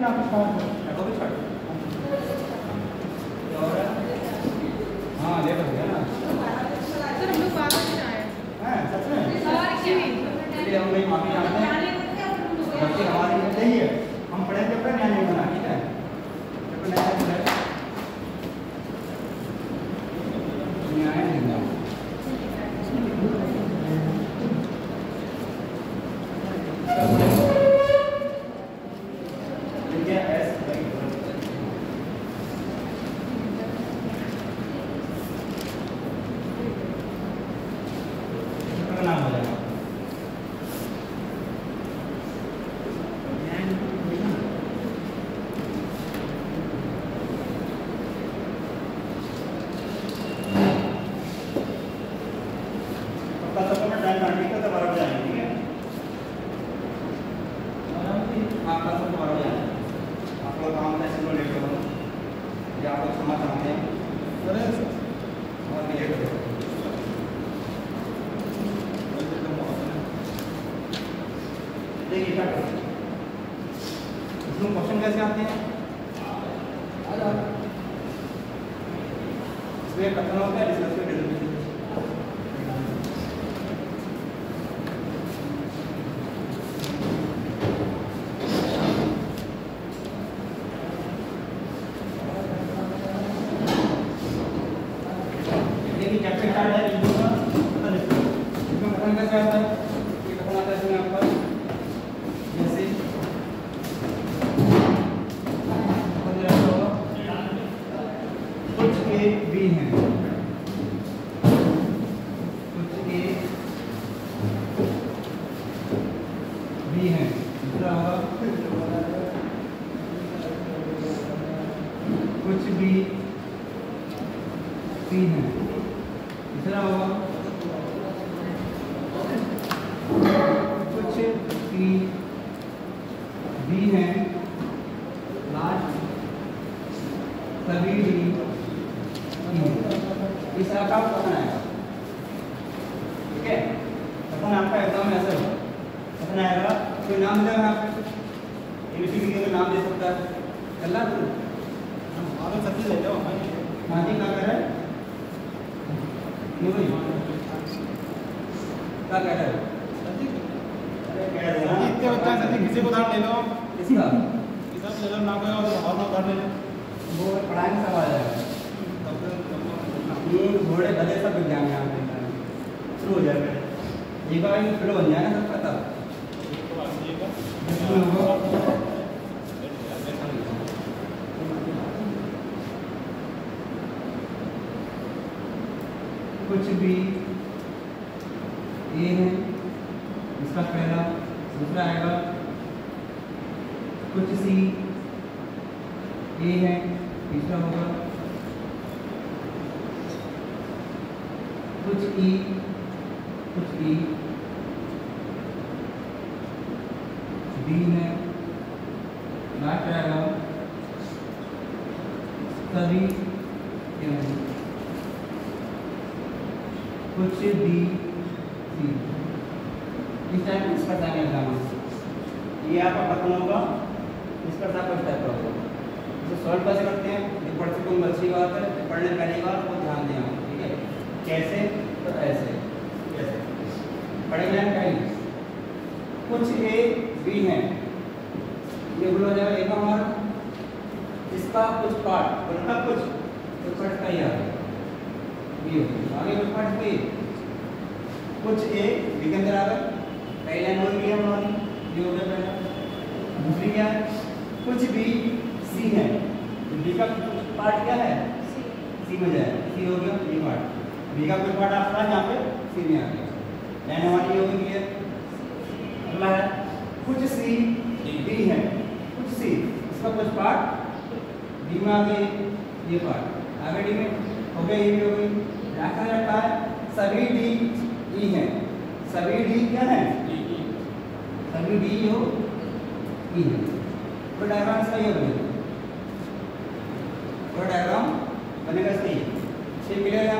हाँ ले तो गया ना सर हम लोग बाहर से आए हैं सच में चलिए हम भाई माफी चाहते हैं बच्चे हमारे लिए सही है हम पढ़े थे पर नहीं बना ठीक है तो नया है न्याय नहीं ना नाम हो जाएगा तो सबको मैं टाइम काटने का दोबारा जाएंगे ठीक है आपका सब दोबारा जाएंगे आप लोग काम कैसे लो लेट करो या आप लोग समझ चाहते हैं अरे और भी लेट करो देखिए क्या करो इसमें क्वेश्चन कैसे आते हैं इसमें कथन होता है डिस्कस पे डिस्कस देखिए चैप्टर स्टार्ट है इसमें कथन कैसे आता है ये कथन आता है इसमें आपका जैसे कुछ ए बी हैं कुछ ए बी हैं दूसरा होगा कुछ बी सी हैं तीसरा होगा कुछ सी बी हैं लास्ट सभी डी इस तरह का कथन आएगा ठीक है कथन आपका एग्जाम में ऐसे होगा कथन आएगा कोई नाम देगा आप एबीसीडी के नाम दे सकता है अल्लाह को हम आगे सभी ले जाओ हाँ जी क्या कह रहा है नहीं भाई क्या कह रहा है अरे कह रहे हैं इतने बच्चा सभी किसी को उधार ले लो किसका किसका ले लो ना कोई और उधार ले लो वो पढ़ाई में सवाल है ये घोड़े भले सब विज्ञान यहाँ पे शुरू हो जाएगा एक बार शुरू हो जाएगा सब पता कुछ भी ए है इसका पहला दूसरा आएगा कुछ सी ए है तीसरा होगा कुछ ई बी है लास्ट आएगा सभी कुछ बी सी इस टाइप इस पर जाएंगे एग्जाम ये आपका खत्म होगा इस पर था कुछ टाइप का होगा इसे सॉल्व कैसे करते हैं ये पढ़ से कोई अच्छी बात है पढ़ने पहली बार को ध्यान दें ठीक है कैसे तो ऐसे कैसे पढ़ेंगे हम कहीं कुछ ए बी है ये बोला जाएगा एक हमारा इसका कुछ पार्ट उनका कुछ पार्ट का ही आगे आगे कुछ पार्ट पे कुछ ए बी के अंदर आ गए पहले नोन लिया उन्होंने ये हो गया पहला दूसरी क्या है कुछ बी सी है बी का पार्ट क्या है सी में जाए सी हो गया बी पार्ट बी का कुछ पार्ट आपका यहाँ पे सी में आ गया एन हमारी हो गई है अगला है कुछ सी डी है कुछ सी इसका कुछ पार्ट डी में आ गई ये पार्ट आगे डी में हो गया ये भी हो गई रखा रहता है सभी डी ई है सभी डी क्या है सभी डी हो ई है तो डायग्राम इसका ये बनेगा और डायग्राम बनेगा सही ये क्लियर है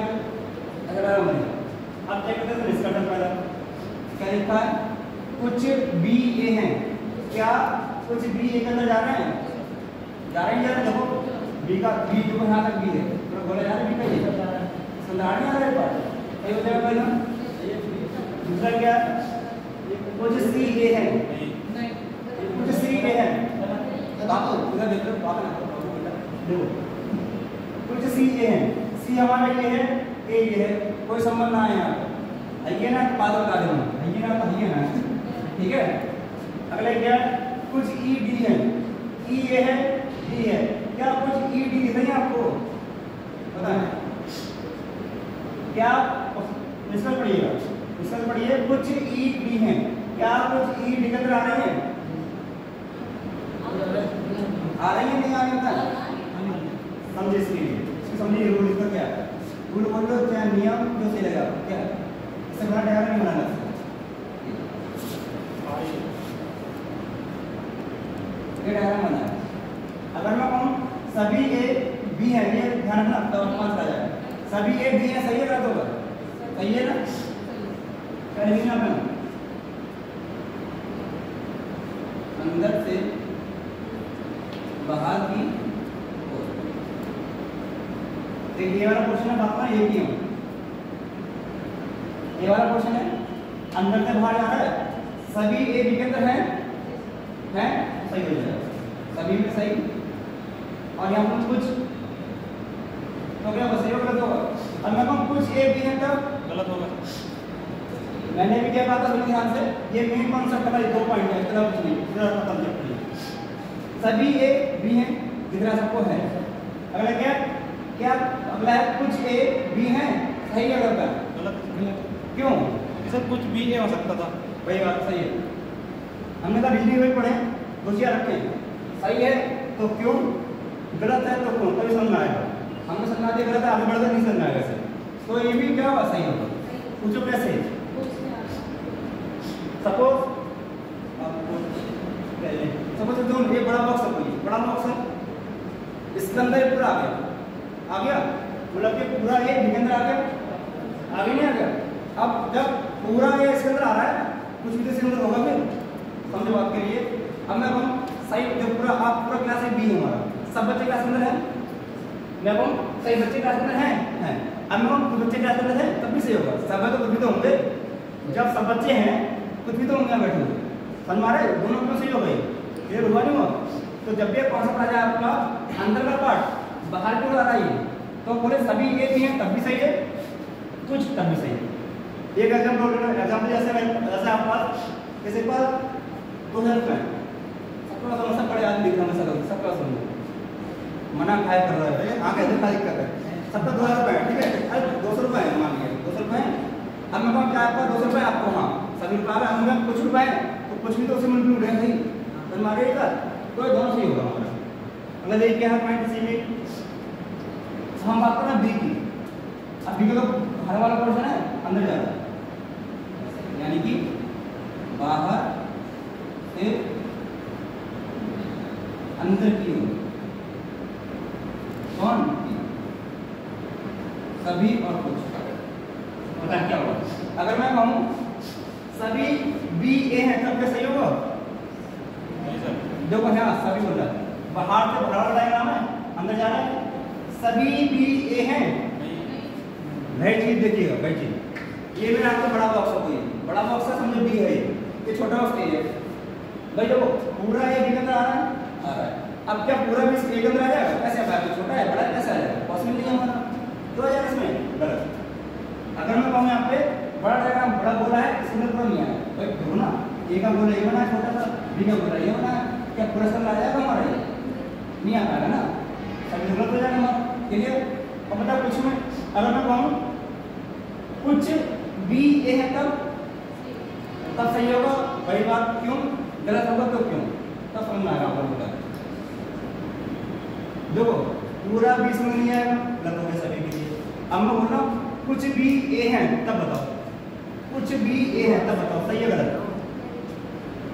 अगर डायग्राम बनेगा अब चेक करते हैं डिस्कशन पहला क्या लिखा है कुछ बी ए हैं क्या कुछ बी ए के अंदर जा रहे हैं जा रहे हैं देखो बी का बी जो यहाँ तक बी है तो बोला जा रहा है बी का ये समझा नहीं आ रहा है बात सही हो जाएगा पहला दूसरा क्या कुछ सी ए है कुछ सी ए है बात उधर देखो बात ना देखो कुछ सी ए है सी हमारा ये है ए ये है कोई संबंध ना है यहाँ पर है ना बात बता देना है ना तो है ना ठीक है अगले क्या कुछ ई डी है ई ए है डी है क्या कुछ ई डी दिख रही है आपको पता है क्या इसका पढ़िए कुछ ई डी है क्या कुछ ई डी नजर आ रहे हैं आ रही है नहीं आ रही है समझे इसके लिए समझिए रूल इसका क्या है रूल बोल लो चाहे नियम जो सही लगा क्या है इससे बड़ा डायग्राम नहीं बनाना ये डायग्राम बना है अगर मैं कहूं सभी ए बी है ये ध्यान रखना तो पांच आ जाएगा सभी ए बी है सही है गलत होगा सही है ना करेंगे ना अपन अंदर से बाहर की देखिए ये वाला क्वेश्चन है बात ना ये क्यों ये वाला क्वेश्चन है अंदर से बाहर जा रहा है सभी ए बी के अंदर है सही हो जाएगा सभी में सही और यहाँ पर कुछ तो क्या बस ये गलत होगा और मैं कहूँ कुछ ए बी है तब गलत होगा मैंने भी क्या बात है ध्यान से ये मेन कॉन्सेप्ट हमारे 2 पॉइंट है इतना कुछ नहीं पूरा कॉन्सेप्ट नहीं सभी ए बी है जितना सबको है अगला क्या क्या अगला है कुछ ए बी है सही है गलत क्यों सर कुछ बी ए हो सकता था वही बात सही है हमने कहा बिजली हुई पढ़े रुचियाँ रखें सही है तो क्यों गलत है तो क्यों तभी समझ में आएगा हमने समझा दिया गलत है आगे बढ़कर नहीं समझ में आएगा सर तो ये भी क्या होगा सही होगा पूछो कैसे सपोज ये बड़ा बॉक्स है बड़ा बॉक्स है इसके अंदर पूरा आ गया मतलब कि पूरा ये इसके अंदर आ गया आगे नहीं आ गया अब जब पूरा ये इसके अंदर आ रहा है कुछ भी इसके अंदर होगा फिर समझो बात के लिए अब मैं कहूँ सही जब पूरा आप पूरा क्लास है बी हमारा सब बच्चे क्लास अंदर है मैं कहूँ सही बच्चे क्लास अंदर हैं अब मैं कहूँ कुछ बच्चे क्लास अंदर है तब भी सही होगा सब है तो कुछ भी तो होंगे जब सब बच्चे हैं कुछ भी तो होंगे बैठे हुए समझ मारे दोनों क्यों सही हो गई ये हुआ नहीं हुआ तो जब भी कॉन्सेप्ट आ जाए आपका अंदर का पार्ट बाहर की ओर आ रही है तो बोले सभी ए भी हैं तब भी सही है कुछ तब भी सही है एक एग्जाम्पल जैसे आप पास किसी पर 2000 रुपये सबका समस्या पड़े आदमी दिख रहा है सबका सुन मना खाए कर रहा है हाँ कैसे खाली कर रहा है सबका 2000 रुपये ठीक है अरे 200 रुपये है मान लीजिए 200 रुपये अब मैं कहूँ क्या आपका 200 रुपये आपको हाँ सभी रुपये हमें कुछ रुपये तो कुछ भी तो उसे मिल रहे सही तो हमारे तो दोनों सही होगा हमारा अगर देखिए क्या है पॉइंट सी में हम बात करें बी की अब बी का तो हर वाला पोर्शन है अंदर जा रहा है यानी कि बाहर से अंदर की ओर कौन सभी और कुछ पता क्या होगा अगर मैं कहूं सभी बी ए है तब क्या सही होगा देखो हाँ सभी बोल रहा है बाहर से बराबर डायग्राम है अंदर जा रहा है सभी बी ए हैं नई चीज देखिएगा नई चीज ये मेरा आपको बड़ा बॉक्स है बड़ा बॉक्स है समझो बी है ये छोटा बॉक्स है भाई देखो पूरा ए बी के अंदर आ रहा है अब क्या पूरा भी ए के अंदर आ जाएगा कैसे आ पाएगा छोटा है बड़ा कैसे आ जाएगा पॉसिबल नहीं है हमारा तो आ जाएगा इसमें गलत अगर मैं कहूँ यहाँ पे बड़ा डायग्राम बड़ा बोला है इसमें पूरा नहीं आया भाई देखो ना ए का बोला ये बना छोटा सा बी का बोला ये बना क्या पूरा सब आ जाएगा हमारा ये नहीं आ पाएगा ना सब जरूरत हो जाएगा हमारा क्लियर अब बता कुछ में अगर मैं कहूँ कुछ बी ए है तब सही होगा वही बात क्यों गलत होगा तो क्यों तब समझ में आएगा आपको बता देखो पूरा भी इसमें नहीं आएगा गलत हो गया सभी के लिए अब मैं बोल रहा हूँ कुछ भी ए है तब बताओ कुछ भी ए है तब बताओ सही है गलत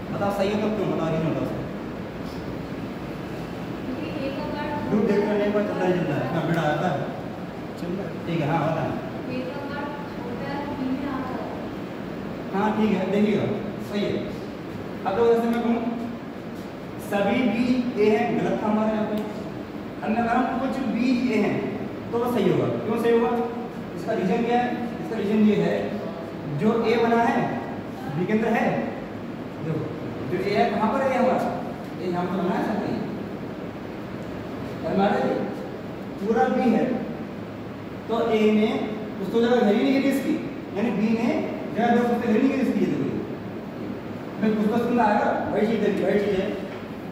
बताओ सही है तो क्यों बताओ नहीं बताओ दूध देख कर नहीं पता चल रहा है बेटा आता है ठीक है हाँ बता हाँ ठीक है देखिएगा सही है अब तो जैसे मैं कहूँ सभी भी ए है गलत था हमारे यहाँ पे अगर हम कुछ बी ए हैं तो वो सही होगा। क्यों सही होगा? इसका रीजन क्या है? इसका रीजन ये है, जो ए बना है बी के अंदर है। देखो जो ए है कहाँ पर है हमारा? ए यहाँ पर बना है सकते हैं हमारा पूरा बी है, तो ए ने उसको जगह घड़ी नहीं की इसकी, यानी बी ने जगह दो उसको घड़ी नहीं की इसकी। मैं पुस्तक सुनना आएगा वही चीज़ देखिए, वही चीज़ है।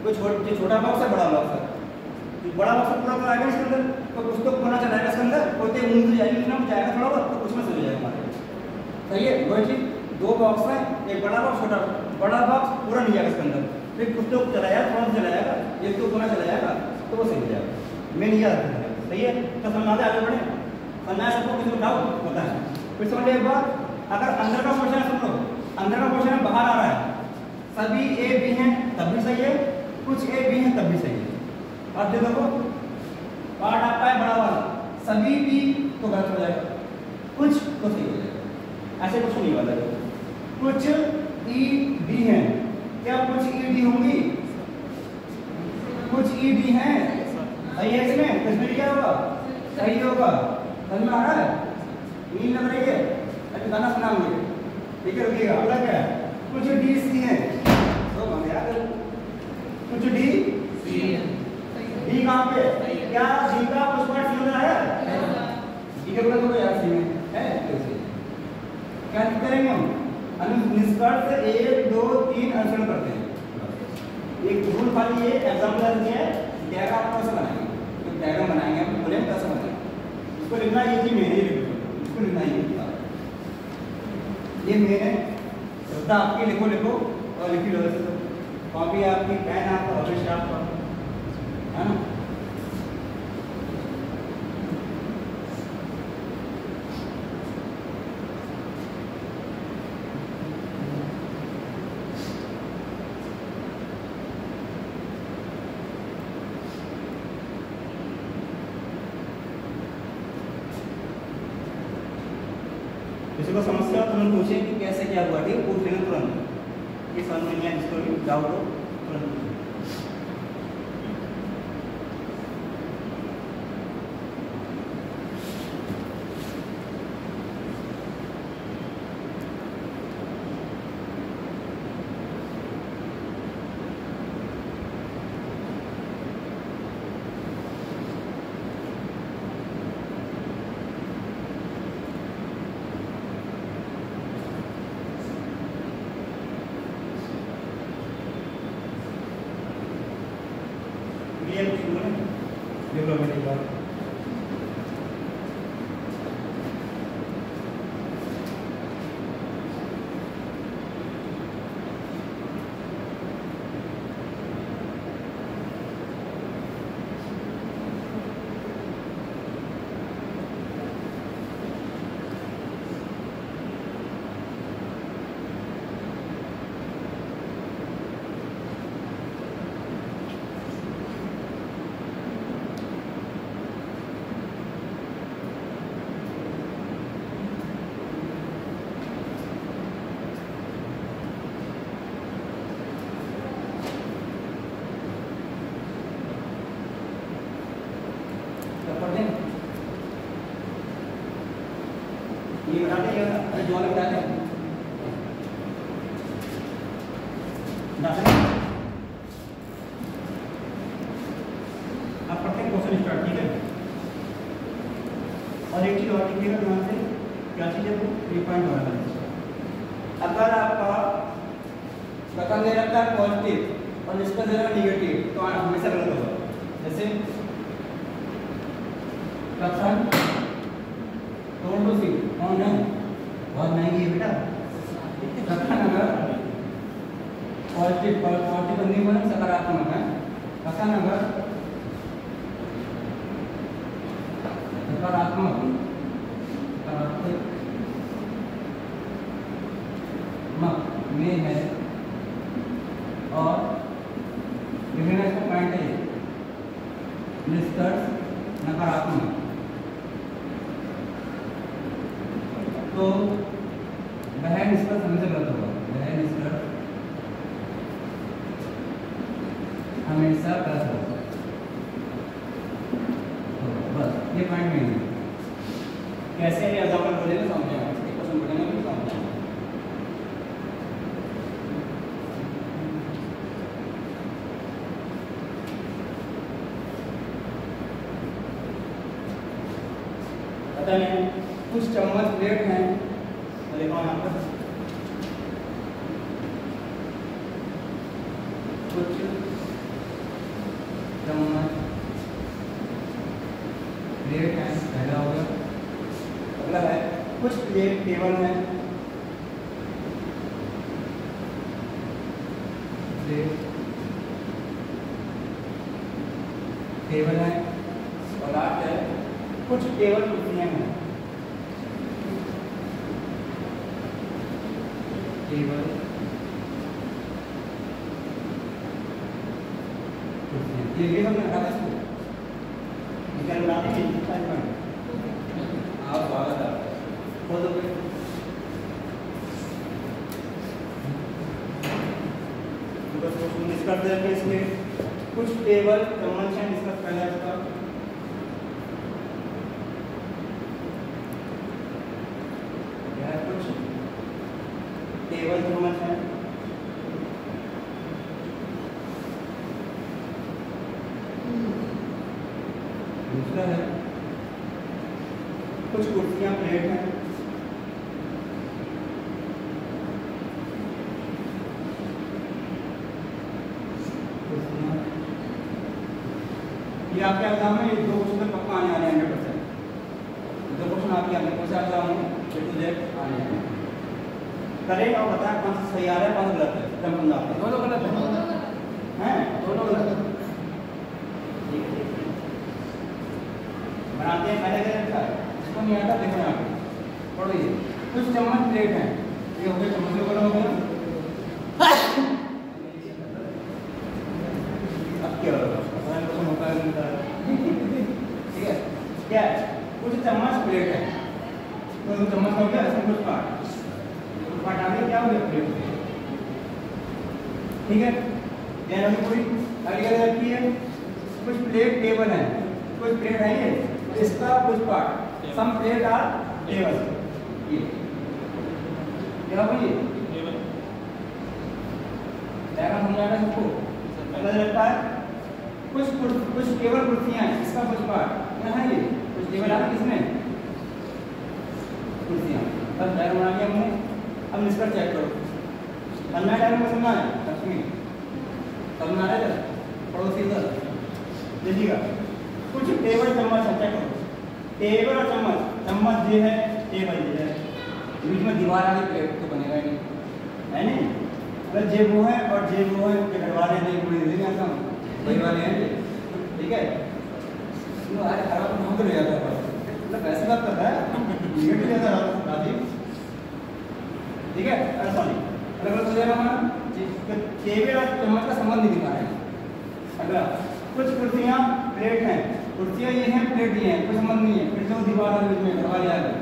कोई छोटा बॉक्स है, बड़ा बॉक्स है, बड़ा बॉक्स पूरा कर आएगा इसके अंदर, तो पुस्तक बना चलाएगा इसके अंदर, कोई ऊँच जाएगी ना जाएगा थोड़ा बहुत, तो उसमें से हो जाएगा हमारे। सही है? वही चीज़, दो बॉक्स है, एक बड़ा बॉक्स छोटा, बड़ा बॉक्स पूरा नहीं जाएगा इसके अंदर, फिर पुस्तक चलाया थोड़ा सा चलाएगा, एक तो पूरा चलाएगा तो वो सही हो जाएगा। मैं नहीं याद रखना। सही है? तो समझाते आगे बढ़े, समझाया सबको, किसी को डाउट होता है फिर समझ एक बार। अगर अंदर का क्वेश्चन है, समझो अंदर का क्वेश्चन है, बाहर आ रहा है सभी ए बी हैं तब भी सही है, कुछ ए बी हैं तब भी सही है। अब देखो पार्ट आपका है बड़ा वाला, सभी बी तो गलत हो जाएगा, कुछ तो सही हो जाएगा। ऐसे कुछ नहीं वाला है। कुछ ई डी हैं, क्या कुछ ई डी होंगी? कुछ ई डी हैं, सही है? इसमें क्या होगा? सही होगा। समझ में आ रहा है? नींद लग रही है? अभी गाना सुना मुझे, ठीक है? रुकिएगा। अगला क्या है? कुछ डी सी है, तो हम याद कुछ डी सी है। डी कहाँ पे? क्या डी का कुछ पार्ट सी में है? डी के बोला तो यार सी में है। क्या करेंगे हम? निष्कर्ष 1 2 3 अनुसरण करते हैं। एक रूल खाली ये एग्जांपल दिया है, डायग्राम कैसे बनाएंगे, तो डायग्राम बनाएंगे हम, बोले कैसे बनाएंगे, इसको लिखना ये चीज मेन है, इसको लिखना ये मेन है। शब्द आपके लिखो और लिखी लो, कॉपी आपकी, पेन आपका, भविष्य आपका, है ना? किसी को समस्या हो तुरंत पूछे कि कैसे क्या हुआ, ठीक है? पूछ लेना तुरंत, ये समझ में नहीं आया, जिसको भी डाउट हो तुरंत पूछे। डेवलपमेंट बात ये बताते हैं, अरे जो वाले बताते हैं आप पढ़ते हैं क्वेश्चन स्टार्ट, ठीक है? और एक चीज और लिखिएगा ध्यान से, क्या चीज है वो 3.1। अगर आपका कथन दे रखा है पॉजिटिव और निष्कर्ष दे रखा है निगेटिव, तो हमेशा गलत होगा। जैसे कथन टोटो सी कौन है, बहुत महंगी है बेटा। कथन अगर पॉजिटिव नहीं बोले सकारात्मक है, कथन अगर सकारात्मक में है और विभिन्न पॉइंट है, निष्कर्ष नकारात्मक, तो वह निष्कर्ष हमेशा गलत होगा। वह निष्कर्ष हमेशा गलत होगा। ये पॉइंट में है। कैसे ये एग्जांपल बोलेंगे समझेंगे, इसके क्वेश्चन बोलेंगे भी समझेंगे। पता नहीं कुछ चम्मच प्लेट हैं, देखो यहाँ पर कुछ चम्मच प्लेट है, पहला हो गया। अगला है कुछ प्लेट टेबल है, प्लेट टेबल है। और लास्ट है कुछ टेबल कुर्सियां हैं, टेबल कुर्सियां। ये हमने हटा इसको निकाल बनाते हैं टाइम पर। आप स्वागत है खोल दो फिर। तो बस क्वेश्चन डिस्कस करते हैं इसमें कुछ टेबल चम्मच हैं, डिस्कस करना है इसका। यह कुछ टेबल चम्मच है, दूसरा है कुछ कुर्सियां प्लेट हैं, ये आपके एग्जाम में दो क्वेश्चन पक्का आने वाले हैं 100%। दो क्वेश्चन आपके आने कौन सा एग्जाम में A to Z आने हैं। करें और बताएं कौन सा सही आ रहा है कौन सा गलत है। क्रम आपके दोनों गलत हैं, दोनों गलत हैं। ठीक है बनाते हैं, पहले करें क्या इसको नहीं आता, देखो यहाँ पे पढ़ो। ये कुछ चम्मच प्लेट हैं, ये हो गया चम्मच के ऊपर हो गया। अब क्या होगा होता है ठीक है। क्या है कुछ चम्मच प्लेट है, तो चम्मच हो गया, इसमें कुछ पार्ट आगे क्या हो गया प्लेट। ठीक है ध्यान रखो। पूरी आगे रखी है कुछ प्लेट टेबल है, कुछ प्लेट है ये, इसका कुछ part some plate or table. ये क्या बोलिए डायग्राम समझाना सबको पता लगता है। कुछ टेबल कुर्सियां हैं, इसका कुछ पार्ट यहाँ है, ये कुछ टेबल आती किसमें कुर्सियां। तब डायग्राम बना लिया हमने। अब निष्कर्ष चेक करो, अन्य डायग्राम को समझना है लक्ष्मी समझना है पड़ोसी सर देखिएगा। कुछ टेबल चम्मच है, चेक करो टेबल और चम्मच, चम्मच ये है टेबल ये है, बीच में दीवार वाली प्लेट तो बनेगा नहीं है नहीं। अगर जे वो है और जे वो है के घरवाले नहीं पूरी देंगे ऐसा वही वाले हैं। ठीक है अरे खराब हम तो नहीं जाता है मतलब ऐसी बात करता है ये भी जैसा राजीव। ठीक है अरे सॉरी अलग अलग हो हमारा टेबल और चम्मच का संबंध नहीं दिखा रहे हैं। अगला कुछ कुर्सियां प्लेट हैं, कुर्सियां ये हैं प्लेट ये हैं, कोई संबंध नहीं है। फिर जो दीवार है बीच में घरवाले आ गए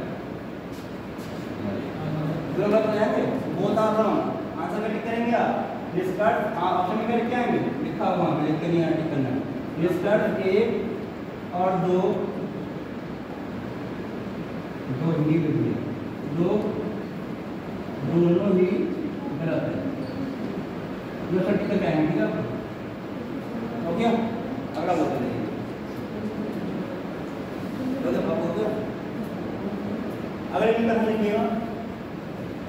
जो लोग जाएंगे बहुत आराम आंसर में टिक करेंगे आप निष्कर्ष ऑप्शन में करके आएंगे लिखा हुआ है लिख के नहीं आना टिक करना। निष्कर्ष 1 और 2 ही लिख दिए, 2 दोनों ही गलत है, जो सब टिक करके आएंगे। ठीक है हो गया। अगला बोलते हैं अगले दिन का लिखिएगा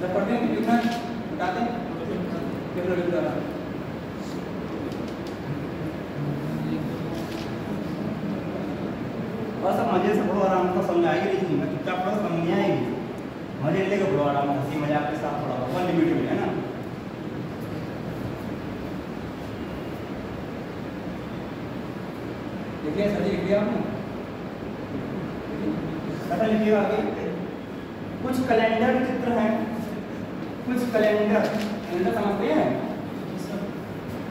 जब पढ़ते हैं लिखना बताते हैं पेपर लिख रहा और सब मजे से पढ़ो आराम से समझाएगी नहीं चीज में चुपचाप पढ़ो समझ आएगी मजे लेके पढ़ो आराम से हंसी मजाक के साथ पढ़ो वन लिमिट में है ना। देखिए सर लिख दिया आपने पता लिखिएगा आगे। कुछ कैलेंडर चित्र हैं, कुछ कैलेंडर समझते हैं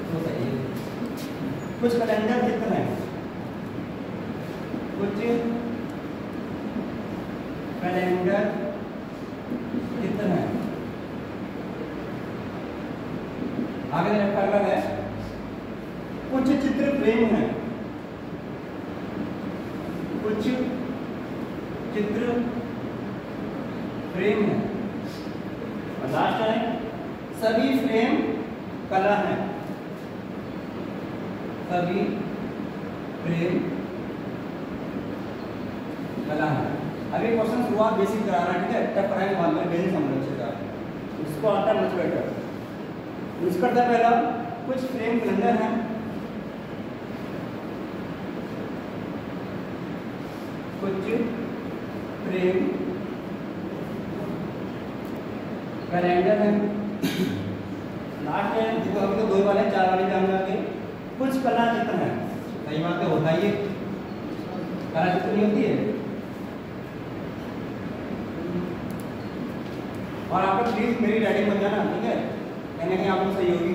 तो सही है। कुछ कैलेंडर चित्र हैं, कुछ कैलेंडर चित्र हैं। आगे रखा अलग है। कुछ चित्र फ्रेम हैं, कुछ चित्र फ्रेम है। और लास्ट है सभी फ्रेम कला है। सभी फ्रेम कला है। अभी क्वेश्चन शुरुआत बेसिक करा रहा है, ठीक है, तब पढ़ाएंगे बाद में बेसिक समझ अच्छे से। इसको आता है मच बेटर। इसका था पहला कुछ फ्रेम कैलेंडर हैं। कुछ फ्रेम कैलेंडर है। लास्ट है देखो, अभी तो 2 वाले 4 वाले जाएंगे आगे। कुछ कला चित्र है। सही बात है, होता ही है, कला चित्र नहीं होती है। और आप लोग प्लीज मेरी राइटिंग मत जाना, ठीक है, कहने कहीं आप लोग सही होगी।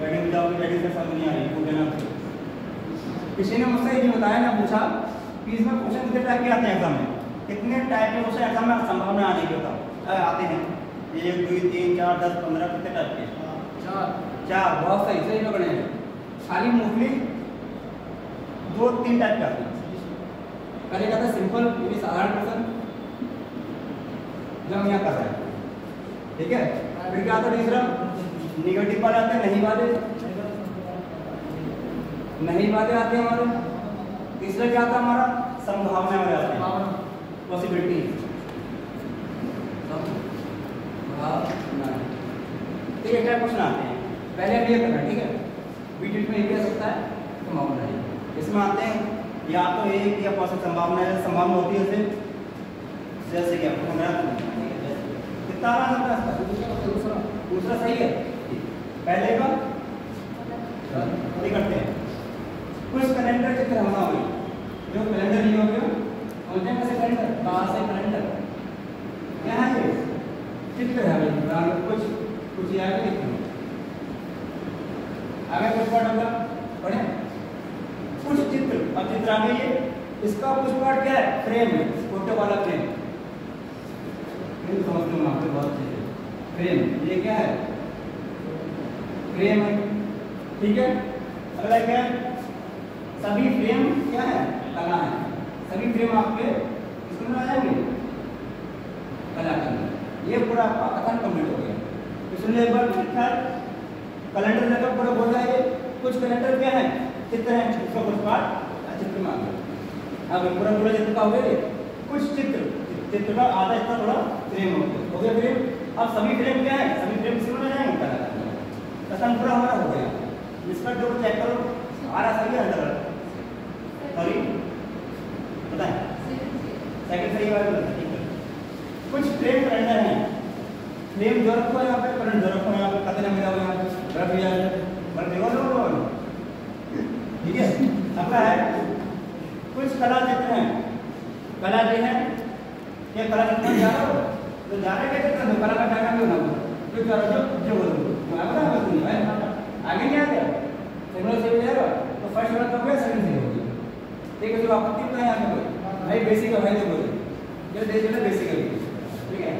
राइटिंग जाओगे, राइटिंग से समझ नहीं आ रही, पूछ देना। किसी ने मुझसे ये बताया ना, पूछा कि इसमें क्वेश्चन कितने टाइप के आते हैं एग्जाम में, कितने टाइप के क्वेश्चन एग्जाम में संभावना आने की होता आते हैं 1 2 3 4 10 15 कितने टाइप के? 4। बहुत सही, सही पकड़े हैं। खाली मोस्टली 2-3 टाइप के आते हैं। पहले क्या था, सिंपल यानी साधारण क्वेश्चन जो हम यहाँ कर रहे हैं, ठीक है। फिर क्या आता है दूसरा, निगेटिव वाले आते हैं, नहीं वाले आते हैं हमारे। तीसरा क्या आता है हमारा, संभावना वाले आते हैं, पॉसिबिलिटी, ठीक है। क्या क्वेश्चन आते हैं, पहले हम ये करना है, ठीक है। बीटेक में ये कह सकता है संभावना है, इसमें आते हैं या तो एक या पॉसिबल संभावना है, संभावना होती है जैसे कि आपको समझा कितना आना है। दूसरा सही है, पहले का ये करते हैं। कुछ कैलेंडर चित्र होना होगी, जो कैलेंडर नहीं हो गया बोलते हैं कैसे कैलेंडर, कहाँ से कैलेंडर, क्या है ये चित्र है भाई, कुछ यहाँ पे लिखना आगे कुछ पार्ट होगा, पढ़े कुछ चित्र। अब चित्र आ गई है, इसका कुछ पार्ट क्या है, फ्रेम है, फोटो वाला फ्रेम। समझते हो आपको बहुत अच्छे से, फ्रेम ये क्या है, फ्रेम है, ठीक है। अगला क्या है, सभी फ्रेम क्या है, कला है। सभी फ्रेम आपके इसमें आ जाएंगे कला करना। ये पूरा आपका कथन कंप्लीट हो गया। इसलिए एक बार लिखा कैलेंडर लेकर पूरा बोल रहा है, कुछ कैलेंडर क्या है, चित्र है, उसका कुछ पार्ट चित्र में आ गया। अब पूरा चित्र का हो गया, कुछ चित्र का आधा हिस्सा थोड़ा फ्रेम हो गया फ्रेम। अब सभी फ्रेम क्या है, सभी फ्रेम इसमें आ जाएंगे कला करना। कथन पूरा हमारा हो गया। इसका जो चेक करो आ रहा सही है, सॉरी बताएं, सेकंड सही वाला ठीक है। कुछ फ्रेम कैलेंडर हैं, फ्रेम जो रखो यहाँ पे, करंट जो रखो यहाँ पे, कतने मिला हुआ यहाँ पे रख दिया है, बस देखो लो, ठीक है। अगला है कुछ कला चित्र हैं। कला जो है ये कला चित्र जा रहा हो तो जा रहे कैसे कर दो, कला का डायग्राम भी बना दो, जो करो जो बोलो तो आगे ना बस नहीं है, आगे नहीं आ गया सिग्नल से हो जाएगा तो फर्स्ट वाला तो हो गया, सेकंड से हो गया, ठीक है। जो आपत्ति तो है यहाँ पे कोई भाई बेसिक है भाई, देखो ये दे देना बेसिक है, ठीक है।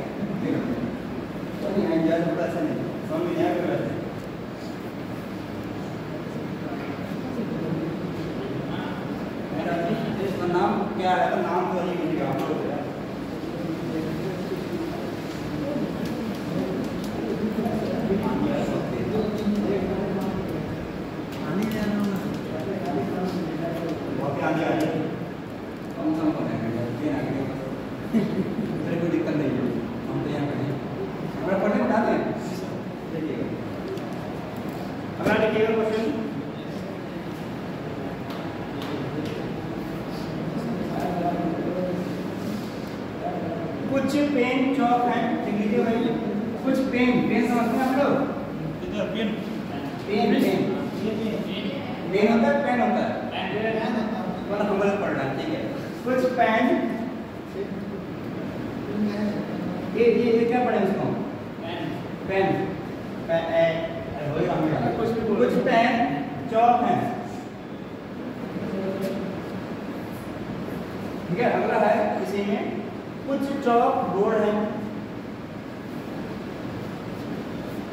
तो नहीं है यार, थोड़ा सा नहीं समझ में आया कर इसका नाम क्या है, तो नाम तो नहीं मिलेगा आप लोग कोई दिक्कत नहीं है, हम तो यहाँ पढ़े हमारा पढ़ने बता दें। देखिएगा अगला देखिएगा क्वेश्चन, कुछ पेन चौक हैं, लिख लीजिए भाई। कुछ पेन समझते हैं आप लोग, पेन होता है, पेन होता है, मतलब हम गलत पढ़ रहे हैं, ठीक है। कुछ पेन, ये क्या पढ़े उसको, पेन कुछ पेन चौक हैं, ठीक है। अगला है इसी में कुछ चौक बोर्ड है,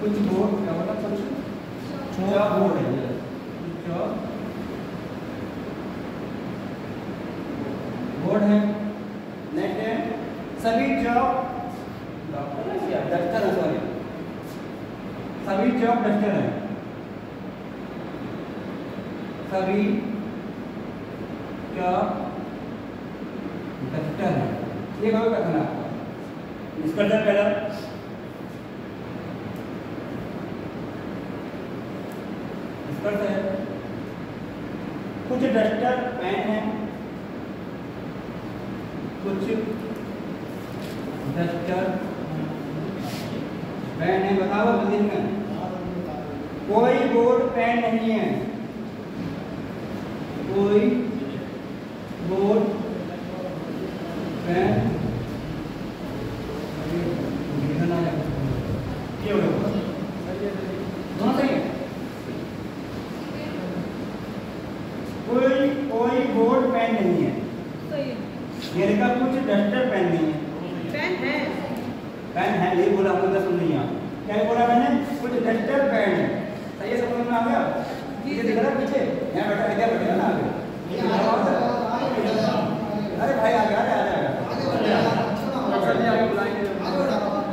कुछ बोर्ड क्या मतलब, कुछ चौक बोर्ड है, चौक बोर्ड है। सभी चौक डस्टर है, सॉरी, सभी चौक डस्टर हैं, सभी चौक डस्टर है। ये कहो कथन आपका निष्कर्ष पहला निष्कर्ष है कुछ डस्टर पेन हैं, कुछ डस्टर पेन है। बताओ जल्दी में, कोई बोर्ड पेन नहीं है, कोई बोर्ड पेन ये दोनों सही है। कोई बोर्ड पेन नहीं है, सही है। मेरे का कुछ डस्टर पेन नहीं है। पेन है, पेन है ये बोला, आपने सुन लिया। क्या बोला मैंने? कुछ डस्टर पेन है। सही है, समझ में आ गया? ये दिख रहा है पीछे, यहाँ बैठा इधर बैठेगा ना आगे। अरे भाई आ गया,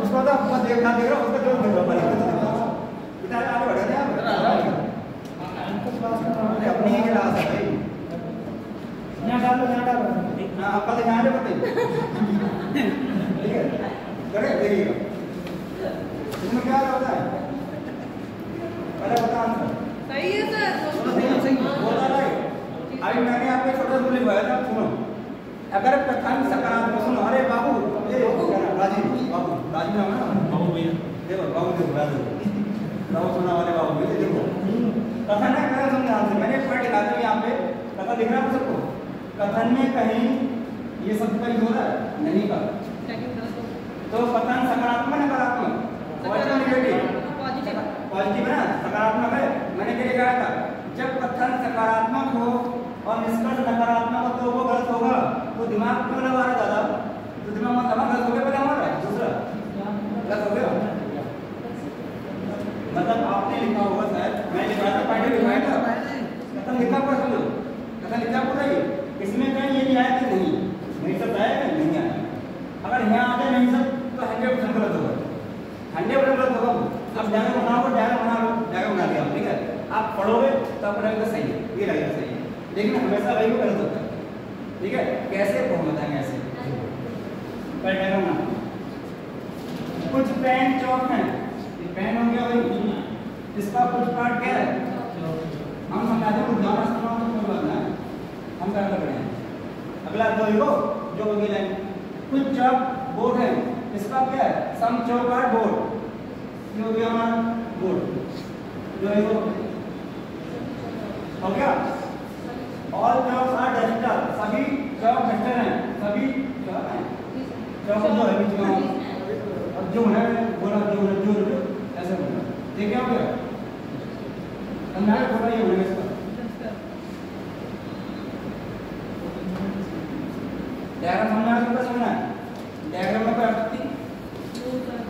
उसको तो आपका देखना देख रहा, उसका जो बेटा आगे बढ़े ना, अपनी ही क्लास है भाई। यहाँ डालो हाँ, आपका तो यहाँ बताइए, ठीक है? करे देखिएगा इसमें क्या होता है, पहले बता आंसर। सही है सर। सही बोला राइट। अभी मैंने आपको छोटा सा लिखवाया था, सुनो। अगर कथन सकारात्मक, सुनो, अरे बाबू ये राजीव बाबू, राजीव नाम है ना? बाबू भैया देखो, बाबू देखो, राजीव बाबू सुना वाले बाबू भैया देखो। कथन है, कथन समझ ध्यान से, मैंने पढ़ दिखा दूँ यहाँ पे। कथन दिख रहा है आप सबको? कथन में कहीं ये शब्द का यूज हो रहा है नहीं का, तो कथन सकारात्मक नकारात्मक, पॉजिटिव नेगेटिव, पॉजिटिव है ना, सकारात्मक है। मैंने क्या कहा था, जब कथन सकारात्मक हो और निष्कर्ष नकारात्मक हो तो वो गलत होगा। तो दिमाग क्यों लगा रहा दादा? तो दिमाग में गलत हो गया, पहले हमारा दूसरा गलत हो गया। मतलब आपने लिखा होगा शायद, मैं लिखा था, पढ़े लिखाया था, कथन लिखा पर समझो, कथन लिखा पूरा ही, इसमें कहीं ये नहीं आया कि नहीं सब आया कि नहीं आया। अगर यहाँ आ जाए नहीं सब तो 100% गलत होगा, 100% गलत होगा। अब डायग्राम बनाओ, डायग्राम बना लो, डायग्राम बना दिया, ठीक है? आप पढ़ोगे तो आपको लगेगा सही है, ये लगेगा सही है, लेकिन हमेशा वही गलत होता है, ठीक है? कैसे हम बताएंगे ऐसे, पर डायग्राम बना। कुछ पेन चौक है, ये पेन हो गया भाई, इसका कुछ पार्ट क्या है हम समझा दें, कुछ ज्यादा सुनाओ तो कोई बात ना, हम कर रहे हैं। अगला दो जो होगी लाइन, कुछ चौक बोर्ड है, इसका क्या है सम चौकार बोर्ड, ये हो गया हमारा बोर्ड, जो है वो हो गया। ऑल चौक आर डस्टर, सभी चौक डस्टर हैं, सभी चौक हैं, चौक जो है बीच में, अब जो है बोला जो ऐसे बोला, ठीक है? हो गया हमारा बोला ये होगा इसका डायग्राम समझना है, सबका समझना है। डायग्राम में कोई आपत्ति?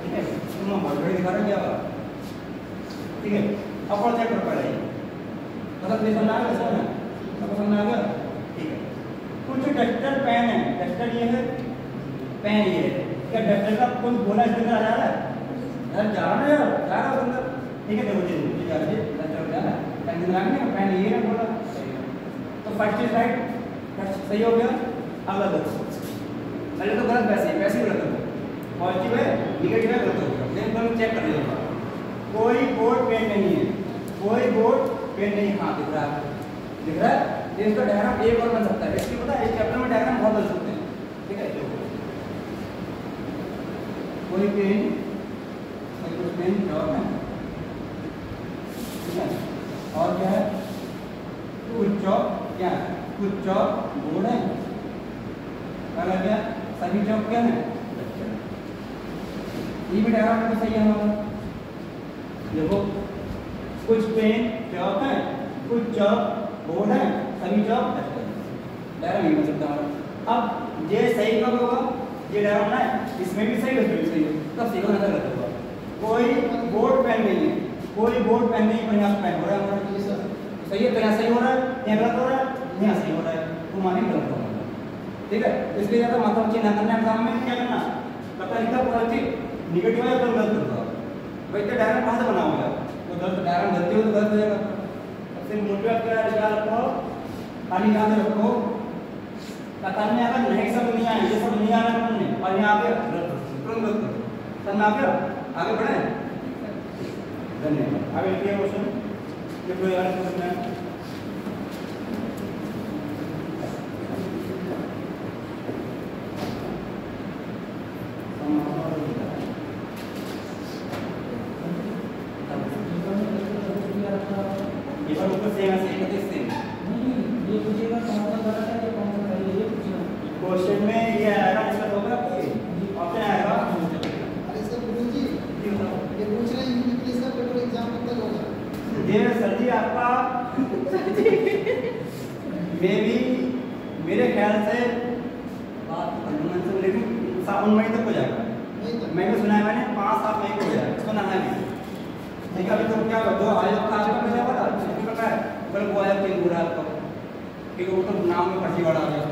ठीक है, तुम बहुत बड़ी दिखा रहे क्या बात, ठीक है? अब और चेक कर पड़ेगा, मतलब ये समझना है, समझना सबको समझ आ गया, ठीक है? कुछ डस्टर पेन है, डस्टर ये है, पेन ये है, क्या डस्टर का कोई बोला इसके अंदर आ जा रहा है? यार जा रहा है, यार जा रहा है अंदर, ठीक है? देखो जी जा रही है, डस्टर जा रहा है, पेन के अंदर नहीं, पेन ये है बोला, तो फर्स्ट इज राइट, सही हो गया। अगला देखो, पहले तो गलत वैसे ही गलत हो, पॉजिटिव है निगेटिव है गलत हो गया, लेकिन तुम चेक कर लीजिए। कोई बोर्ड पेन नहीं है, कोई बोर्ड पेन नहीं, हाँ दिख रहा है, दिख रहा है। ये इसका डायग्राम एक और बन सकता है, इसलिए पता है इस चैप्टर में डायग्राम बहुत बन सकते हैं, ठीक है? कोई पेन जॉब है, ठीक है? और क्या है? कुछ चौक, क्या कुछ चौक बोर्ड है, अगला क्या सभी चौक क्या है, ये भी डायग्राम में सही है हमारा। देखो कुछ पेन चौक है, कुछ चौक बोर्ड है, सभी चौक डायग्राम ये बन सकता है। अब ये सही कब होगा? ये डायग्राम ना इसमें भी सही है, इसमें भी सही है, तब सही होना गलत होगा। कोई बोर्ड पेन नहीं है, कोई बोर्ड पेन नहीं, पर यहाँ पेन हो रहा है हमारा, सही है? तो यहाँ सही हो रहा है, यहाँ गलत हो रहा है, यहाँ सही हो रहा है, तो माने गलत हो रहा है, ठीक है, इसलिए ज़्यादा मतलब चेंज ना करना एग्जाम में क्या करना, पता लिखा पॉजिटिव निगेटिव है तो गलत होगा भाई, तो डायग्राम कहाँ से बनाओगे तो गलत डायग्राम गलती हो तो गलत हो जाएगा। सबसे मोटिवेट क्या है, रखो खाली याद रखो, कतार में अगर नहीं सब नहीं आए, ये सब नहीं आ रहा पढ़ने और यहाँ पे तुरंत गलत करो, समझ आ गया, आगे बढ़े। धन्यवाद। आगे लिखिए क्वेश्चन, ये कोई और क्वेश्चन है? क्वेश्चन में ये आएगा, इसका होगा कोई ऑप्शन आएगा। अरे सर गुरुजी ये पूछ रहे हैं इंग्लिश का पेपर एग्जाम कब तक होगा? ये सर जी आपका मे भी मेरे ख्याल से लेकिन 7 मई तक हो जाएगा। मैंने सुना है, मैंने 5-7 मई को हो जाएगा, सुना है भी। ठीक है, अभी तो क्या जो आयोग था आपको मुझे पता है, कल वो आयोग चेंज हो रहा है आपका, क्योंकि वो तो नाम में फर्जी वाला आ गया।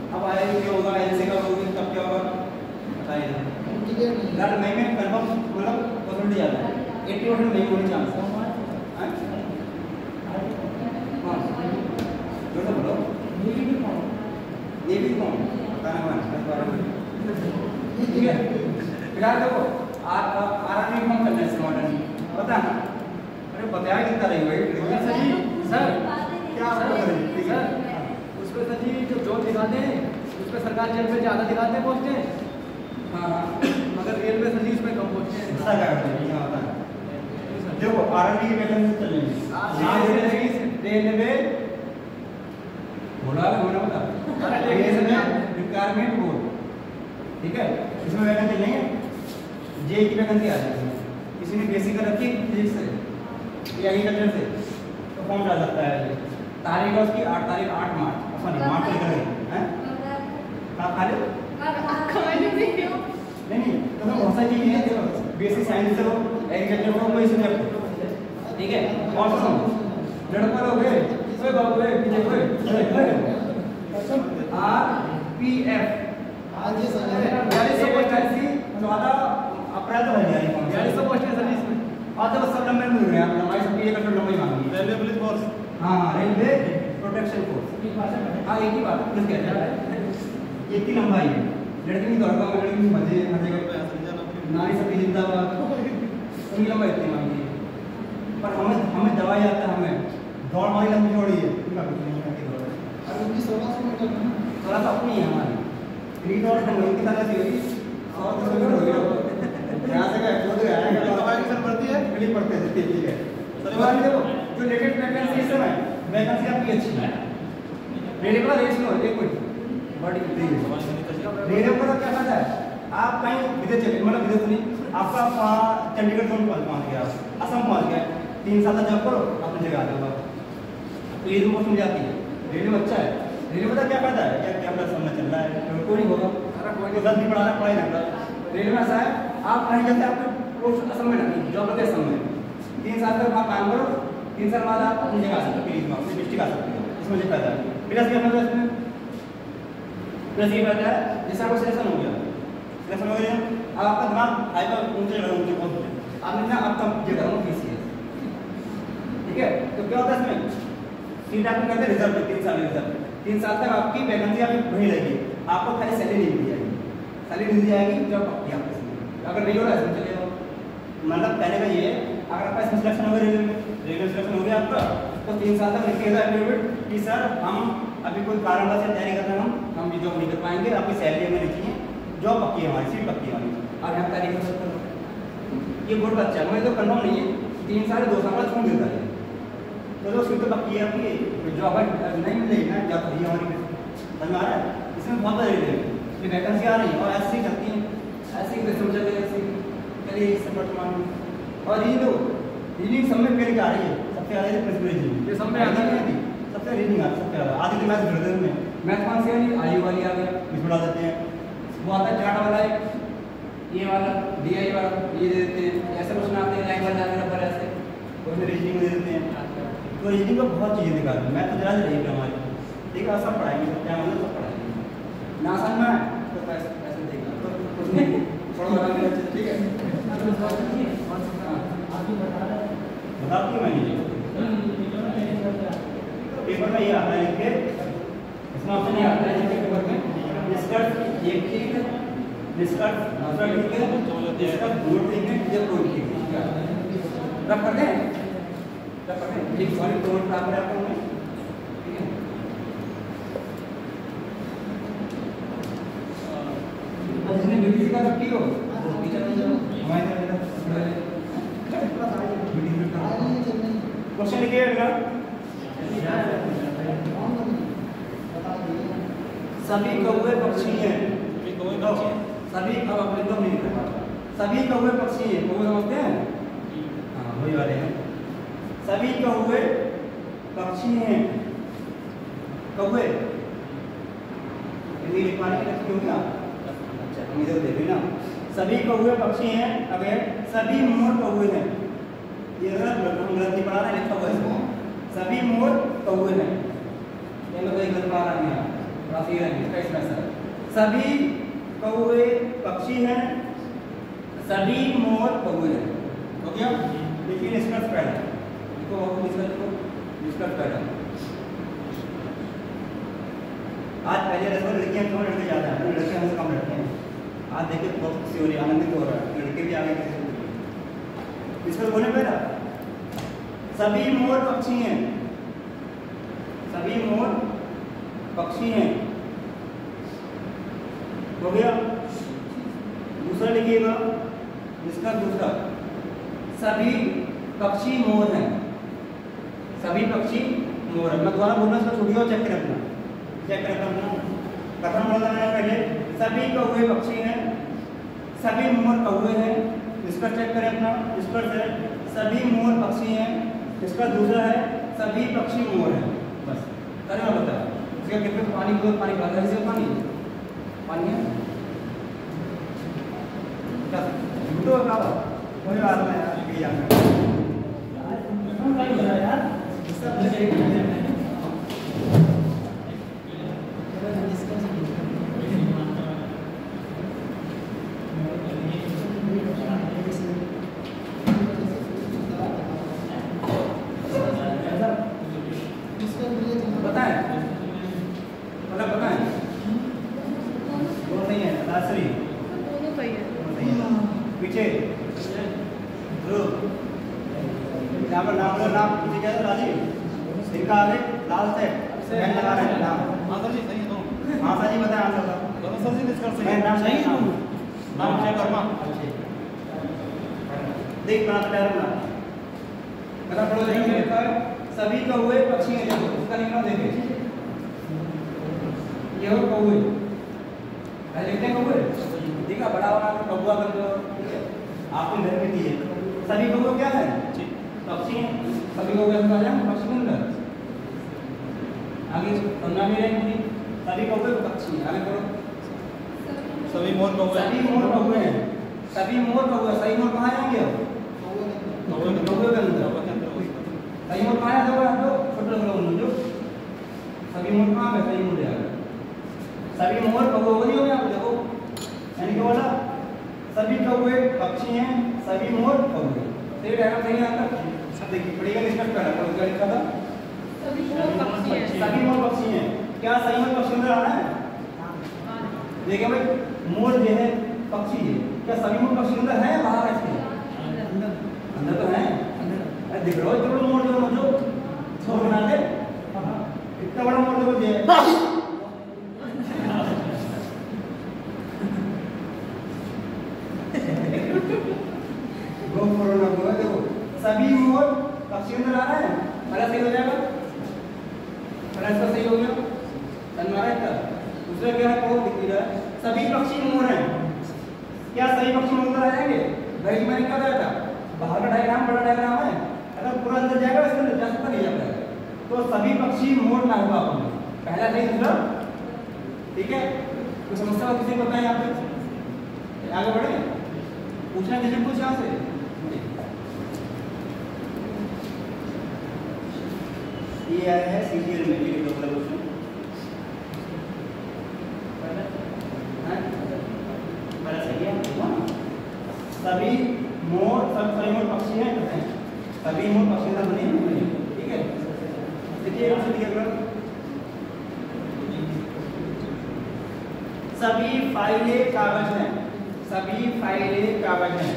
अब आयोग क्या होगा, ऐसे का होगा, कब क्या होगा बताइए। लाट मई में कन्फर्म मतलब पॉसिबिलिटी आता है, 80% नहीं होने चांस है। हाँ जो तो बोलो ये भी कौन बताना मान, ठीक है। फिलहाल देखो आरआरबी फॉर्म करना है मॉडर्न, पता है? अरे बताया कितना रही भाई सर जी, सर क्या सर उस पर सर जी जो जॉब दिखाते हैं उस पर सरकार जेल में ज़्यादा दिखाते हैं पोस्टें, हाँ मगर रेलवे सर जी उसमें कम पोस्टें हैं। ऐसा क्या करते हैं, यहाँ होता है। देखो आरआरबी की वैकेंसी चलेंगी, रेलवे बोला हमने बता रिक्वायरमेंट बोर्ड, ठीक है, इसमें वैकेंसी नहीं है, जे की वैकेंसी आ जाएगी। किसी ने बेसिक रखी फिजिक्स से या एग्रीकल्चर से तो फॉर्म डाल सकता है। तारीख है उसकी 8 मार्च, सॉरी मार्च को निकल गई है, आप खा लो नहीं तो बहुत सारी चीज़ें हैं, बेसिक साइंस हो, एग्रीकल्चर हो, कोई सब्जेक्ट, ठीक है। और सुनो लड़का लोग है, ओए बाबू ओए पीछे आरपीएफ आज ये सर 14 अप्रैल को बन जाएगी, 4200 पोस्टें सर जी इसमें। और तो सब नंबर मिल रहे हैं, आप हमारी सब ये कंट्रोल नंबर मांगी रेलवे पुलिस फोर्स, हाँ रेलवे प्रोटेक्शन फोर्स, हाँ एक ही बात पुलिस कहते हैं, एक ही लंबाई है, लड़की की दौड़गा लड़की की मजे मजे नारी सब जिंदाबाद, उनकी लंबाई इतनी मांगी है। पर हमें दवाई आता है, हमें दौड़ हमारी लंबी जोड़ी है, उनका कुछ नहीं करती दौड़, और उनकी 1600 मीटर है थोड़ा सा अपनी है हमारी, इतनी दौड़ उनकी तरह से होगी 100 किलोमीटर हो गया यहाँ से क्या खुद आएगा दवाई की सर पड़ती है, क्लिक पड़ते हैं, ठीक है। तो बात देखो जो लेटेस्ट वैकेंसी इस समय वैकेंसी आपकी अच्छी है, रेलवे का रेस लो एक मिनट बड़ी रेलवे का क्या फायदा है, आप कहीं विदेश चले, मतलब विदेश नहीं, आपका चंडीगढ़ जोन पहुँच गया, असम पहुँच गया, 3 साल तक जॉब करो अपनी जगह आ जाओ, तो ये पोस्ट मिल जाती है। रेलवे अच्छा है, रेलवे का क्या फायदा है, क्या अपना सामने चल रहा है, कोई नहीं होगा, कोई को गलत नहीं पढ़ाना, पढ़ाई नहीं करता। रेलवे ऐसा है, आप कहीं जाते आपको पोस्ट असम में नहीं, जॉब लगे असम में, 3 साल तक आप काम करो, 3 साल बाद आप अपनी जगह आ सकते हो, अपनी डिस्ट्रिक्ट आ सकते हो, इसमें जो फायदा है। प्लस क्या फायदा है इसमें, प्लस ये फायदा है जैसे आपको सिलेक्शन हो गया, सिलेक्शन हो गया, अब आपका दिमाग हाइपर ऊंचे ऊंचे बहुत आपने ना आपका ये करूँ पीसीएस, ठीक है। तो क्या होता है इसमें सीट आपको करते हैं रिजर्व, 3 साल रिजर्व, 3 साल तक आपकी वैकेंसी आपकी वहीं रहेगी, आपको खाली सैलरी नहीं दी जाएगी, सैलरी दी जाएगी जब आपकी आपको अगर नहीं हो रहा है इसमें चले जाओ। मतलब कहने का ये है, अगर आपका इसमें सिलेक्शन हो गया, रेलवे सिलेक्शन हो गया आपका, तो 3 साल तक लिखिएगा एफिडेविट कि सर हम अभी कोई कारणवश से तैयारी कर रहे हैं, हम ये जॉब नहीं कर पाएंगे, आपकी सैलरी हमें नहीं चाहिए, जॉब पक्की है हमारी, सीट पक्की है हमारी, और हम तैयारी कर सकते हो। ये बहुत अच्छा है, मुझे तो कन्फर्म नहीं है, 3 साल 2 साल बाद छूट देता है, तो जो सीट तो पक्की है आपकी, जॉब नहीं मिलेगी ना, जॉब पक्की है हमारी, समझ में आ रहा है। इसमें बहुत बड़ी ये वैकेंसी आ रही है और ऐसी चलती है, ऐसी सिस्टम चल रही है, ऐसी चलिए इस वर्तमान में। और ये तो रीडिंग सब में पेड़ की आ रही है, सबसे ज़्यादा है प्रिंसिपल रीडिंग, ये सब में आती है, सबसे रीडिंग आती है सबसे ज़्यादा। आधी तो मैथ जोड़ देते हैं, मैथ कौन सी है, आयु वाली आ गया, इसमें डाल देते हैं, वो आता है चार्ट वाला है, ये वाला DI वाला ये दे देते हैं, ऐसे क्वेश्चन आते हैं लाइन वाला नंबर ऐसे, उसमें रीडिंग दे देते हैं। तो रीडिंग को बहुत चीज़ें दिखाते हैं, मैथ तो ज़्यादा रहेगी हमारी, ठीक है, सब पढ़ाएंगे, क्या मतलब सब पढ़ाएंगे, ना समझ में तो पैसे देगा तो कुछ नहीं थोड़ा बता के अच्छे ठीक है बता दूँ मैं पेपर में ये आता है लिख के इसमें ऑप्शन ये आता है पेपर में निष्कर्ष एक ठीक है निष्कर्ष दूसरा ठीक है इसका दो ठीक है या कोई ठीक है रख कर दें ठीक सॉरी दो प्राप्त है आपको ठीक है जिसने बीटीसी का रखी हो क्वेश्चन लिखिए अगला सभी कौवे पक्षी हैं सभी अब अपने तो नहीं लिखा सभी कौवे पक्षी हैं कौवे समझते हैं हाँ वही वाले हैं सभी कौवे पक्षी हैं कौवे हिंदी लिखवाने के लिए क्यों क्या अच्छा हम इधर देखें ना सभी कौवे पक्षी हैं अब सभी मोर कौवे हैं ये गलती पढ़ा रहे लिखा हुआ इसको सभी मोर कौवे हैं ये मैं कोई गलत पढ़ा रहा हूँ काफी है इसका सर सभी कौवे पक्षी हैं सभी मोर कौवे हैं हो गया लेकिन निष्कर्ष पहला इसको निष्कर्ष पहला आज पहले रसों लड़कियां क्यों लड़के ज्यादा हैं लड़कियां हमसे कम लड़के हैं आज देखिए बहुत खुशी हो रही है आनंदित हो रहा है लड़के भी आगे इसको बोले पहला सभी मोर पक्षी हैं सभी मोर पक्षी हैं हो गया दूसरा लिखिएगा इसका दूसरा सभी पक्षी मोर हैं सभी पक्षी मोर हैं मैं दोबारा बोलना इसका छुट्टी चेक कर रखना कथन बोलना है पहले सभी कौवे पक्षी हैं सभी मोर कौवे हैं इसका चेक करें अपना निष्कर्ष है सभी मोर पक्षी हैं इसका दूसरा है सभी पक्षी मोर हैं बस करें मैं बता इसका कितने पानी को पानी भरा है पानी है क्या झूठो का कोई बात नहीं यार ये यार पीछे नाम पीछे क्या राजीव इनका आगे लाल से पेन लगा रहे हैं नाम हाँ सर जी सही है हाँ सर जी बताएं आंसर दोनों सर जी निष्कर्ष सही है नाम सही है नाम चेक करना देख बना तैयार बना कथा पढ़ो देखिए लिखा है सभी कौवे पक्षी हैं देखो इसका लिखना देखिए ये हो कौवे लिखते हैं कौवे देखा बड़ा बना के कौवा कर दो आपको घर में दिए सभी कौवे क्या है पक्षी हैं सभी कौवे अंदर आ जाए पक्षी के अंदर आगे समझा भी रहेंगे सभी कौवे पक्षी आगे करो सभी मोर कौवे हैं सभी मोर कौवे सही मोर कहाँ जाएंगे कौवे के अंदर सही मोर कहाँ जाएगा आप लोग छोटे लोग जो सभी मोर कहाँ है सही मोर जाएगा सभी मोर कौवे नहीं होंगे आप देखो यानी क्या बोला सभी कौवे पक्षी हैं सभी मोर कौवे सही डायग्राम सही है आपका सब देखिए पढ़िएगा निष्कर्ष पहला पढ़ो क्या लिखा था सभी मोर पक्षी हैं क्या सही मोर पक्षी अंदर आना है देखिए भाई मोर जो है पक्षी है क्या सभी मोर पक्षी अंदर है बाहर है इसके अंदर तो है अरे दिख रहा है तो मोर जो छोड़ बना दे इतना बड़ा मोर देखो ये देखो सभी मोर पक्षी अंदर आ रहा है पहला सही हो जाएगा पहला इसका सही हो गया तन्मारा का दूसरा क्या है कौन दिख रहा है सभी पक्षी मोर हैं क्या सही पक्षी मोर अंदर आ जाएंगे भाई मैंने क्या बताया था बाहर का डायग्राम बड़ा डायग्राम है अगर पूरा अंदर जाएगा इसके अंदर जा सकता नहीं जाता है तो सभी पक्षी मोर ना होगा अपन पहला सही दूसरा ठीक है कोई समस्या किसी को बताएं यहाँ पे आगे बढ़े पूछना किसी कुछ यहाँ से ये आया है सीजीएल में ये मतलब उसमें सभी मोर सभी मोर पक्षी हैं कहते हैं, सभी मोर पक्षी का बने हुए हैं, ठीक है। देखिए सभी फाइलें कागज हैं, सभी फाइलें कागज हैं,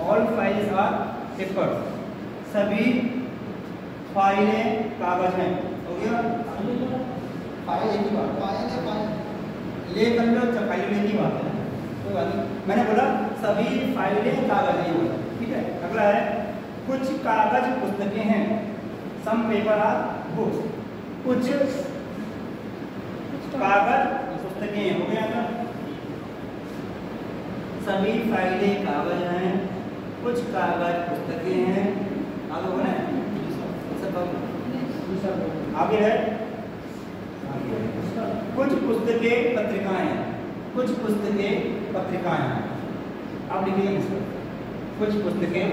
ऑल फाइल्स आर पेपर्स, सभी फाइलें कागज हैं, हो गया। फाइल एक ही बात, फाइल है फाइल। ले कर लो, अच्छा फाइल एक ही बात है, कोई बात नहीं। मैंने बोला सभी फाइलें कागज हैं, बोला ठीक है। अगला है कुछ कागज पुस्तकें हैं, सम पेपर आर बुक्स, कुछ कागज पुस्तकें हैं, हो गया था। सभी फाइलें कागज हैं, कुछ कागज पुस्तकें हैं, आगे बोले आगे है कुछ पुस्तकें पत्रिकाएं हैं, कुछ पुस्तकें पत्रिकाएं हैं। आप लिखिए इसको, कुछ पुस्तकें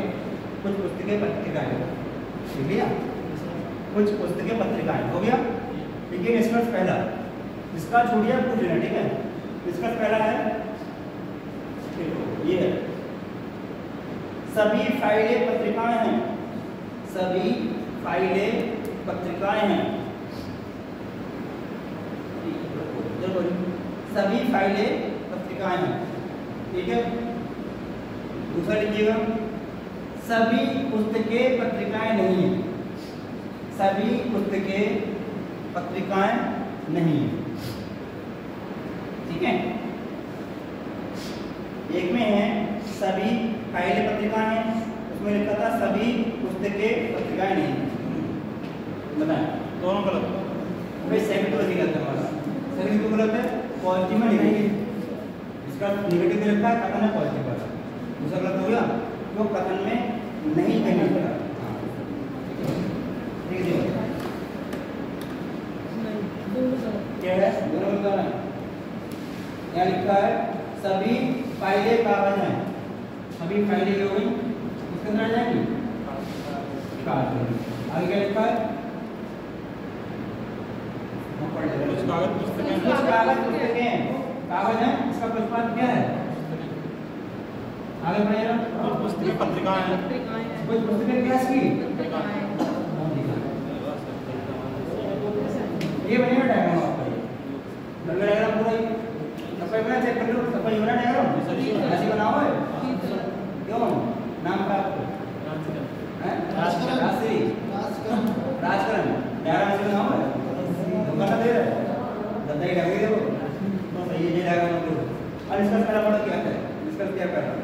पत्रिकाएं, लिख लिया, कुछ पुस्तकें पत्रिकाएं, हो गया। देखिए निष्कर्ष पहला, इसका छोड़िए पूछ लेना, ठीक है। निष्कर्ष पहला है ये है सभी फाइलें पत्रिकाएं हैं, सभी फाइलें पत्रिकाएं हैं, सभी फाइलें पत्रिकाएं हैं, ठीक है। दूसरा लिखिएगा सभी पुस्तकें पत्रिकाएं नहीं है, सभी पुस्तकें पत्रिकाएं नहीं है, ठीक है। एक में है सभी फाइलें पत्रिकाएं हैं, उसमें लिखा था सभी पुस्तकें पत्रिकाएं नहीं है, बताएं दोनों गलत भाई। सेकंड तो गलत है हमारा, सेकंड तो गलत है, पॉजिटिव में लिखेंगे, इसका नेगेटिव में लिखा है, कथन है पॉजिटिव वाला, दूसरा गलत हो गया, तो कथन में नहीं कहना पड़ा, ठीक है। क्या है दोनों बताना, यहाँ लिखा है सभी फाइलें कागज हैं, सभी फाइलें हो गई, इसके अंदर आ जाएंगी कागज। आगे क्या लिखा है कुछ कागज पुस्तकें, कुछ कागज पुस्तकें हैं, कागज है, इसका पुष्पांत क्या है, आगे बढ़िएगा। कुछ पुस्तकें पत्रिकाएं हैं, कुछ पुस्तकें क्या इसकी ये बनेगा डायग्राम आपका, ये डायग्राम पूरा ही सफाई बना, चेक कर लो सफाई बना डायग्राम ऐसे बनाओ है, क्यों नाम का आपको हैं राजश्री राजकरण डायग्राम ऐसे बनाओ है, दुकान दे रहे दंदा ही लगे देखो तो सही है डायग्राम को। और इसका पहला पढ़ो क्या है, इसका क्या कर रहा है,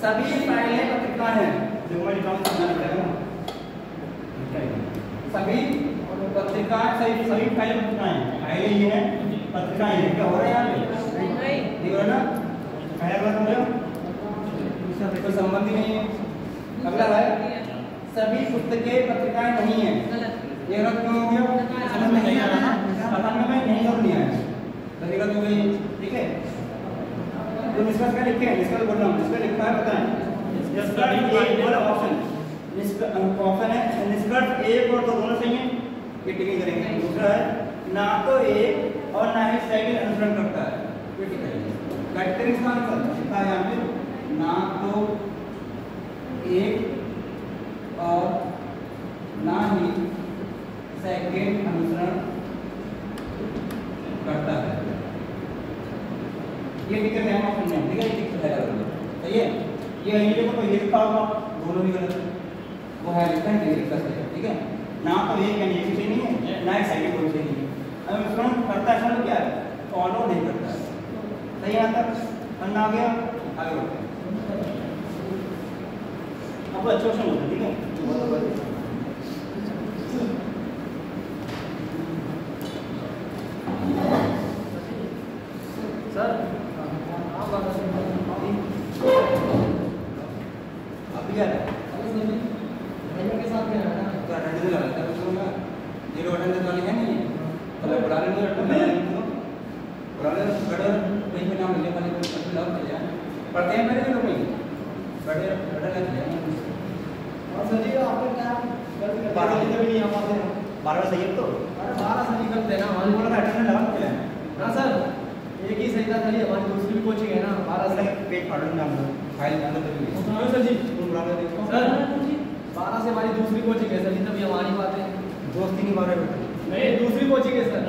सभी फाइलें पत्रिकाएं हैं, जो मैं लिखा हूं समझना पड़ेगा ना, सभी पत्रिकाएं सभी फाइलें पत्रिकाएं हैं, फाइलें ये हैं पत्रिकाएं हैं, क्या हो रहा है यहाँ पे नहीं हो रहा ना, पहला गलत हो गया, कोई संबंध ही नहीं है। अगला है सभी पुस्तकें पत्रिकाएं नहीं है, ये गलत क्यों हो गया, समझ में नहीं आ रहा ना, कथन में नहीं समझ नहीं आया, तो गलत हो गई, ठीक है। तो निष्कर्ष क्या लिखे हैं, निष्कर्ष बोल रहा हूँ, निष्कर्ष लिखा है बताएं, निष्कर्ष एक वाला ऑप्शन ऑप्शन है, निष्कर्ष एक और दो दोनों सही है, ये टिक करेंगे। दूसरा है ना तो एक और ना ही सेकंड अनुसरण करता है, ये टिक करेंगे। कैटेगरी इसका आंसर लिखा है यहाँ पे, ना तो एक और ना ही सेकंड अनुसरण करता है, ये टिक करना है ऑप्शन में, ठीक है, टिक करेगा, सही है। ये यही देखो तो ये लिखा होगा, दोनों भी गलत है, वो है लिखा है ये लिखा है, ठीक है। ना तो एक यानी एक विषय नहीं है, ना एक सेकंड कोई विषय नहीं है, अब अनुसरण करता है, क्या है फॉलो नहीं करता है, सही आंसर अन्ना आ गया, आगे बढ़ते हैं। अब अच्छा क्वेश्चन होता है, ठीक है। सर अभी आ रहा है के साथ में आना तो अटेंडेंस लगाता है उसको ना, जीरो अटेंडेंस वाली है नहीं, तो बुला लेंगे अटेंडेंस बुला लेंगे, बड़े कहीं पे नाम मिलने वाले को लॉक चले जाए, पढ़ते हैं मेरे लोग नहीं बड़े बड़ा लग जाए। और सर जी आपका टाइम कल 12 बजे भी नहीं आ पाते हैं, 12 सही है तो अरे 12 से निकलते हैं ना मान बोला अटेंडेंस लगा के ना सर, एक ही सही था सर, हमारी दूसरी भी कोचिंग है ना 12 से पेट फाड़ लूंगा हम लोग फाइल अंदर लगी हुई है। सर जी तुम बुला के देखो। सर 12 से हमारी दूसरी कोचिंग है सर जी, तभी हमारी बात है। दोस्ती नहीं मारे बेटा। नहीं दूसरी कोचिंग है सर।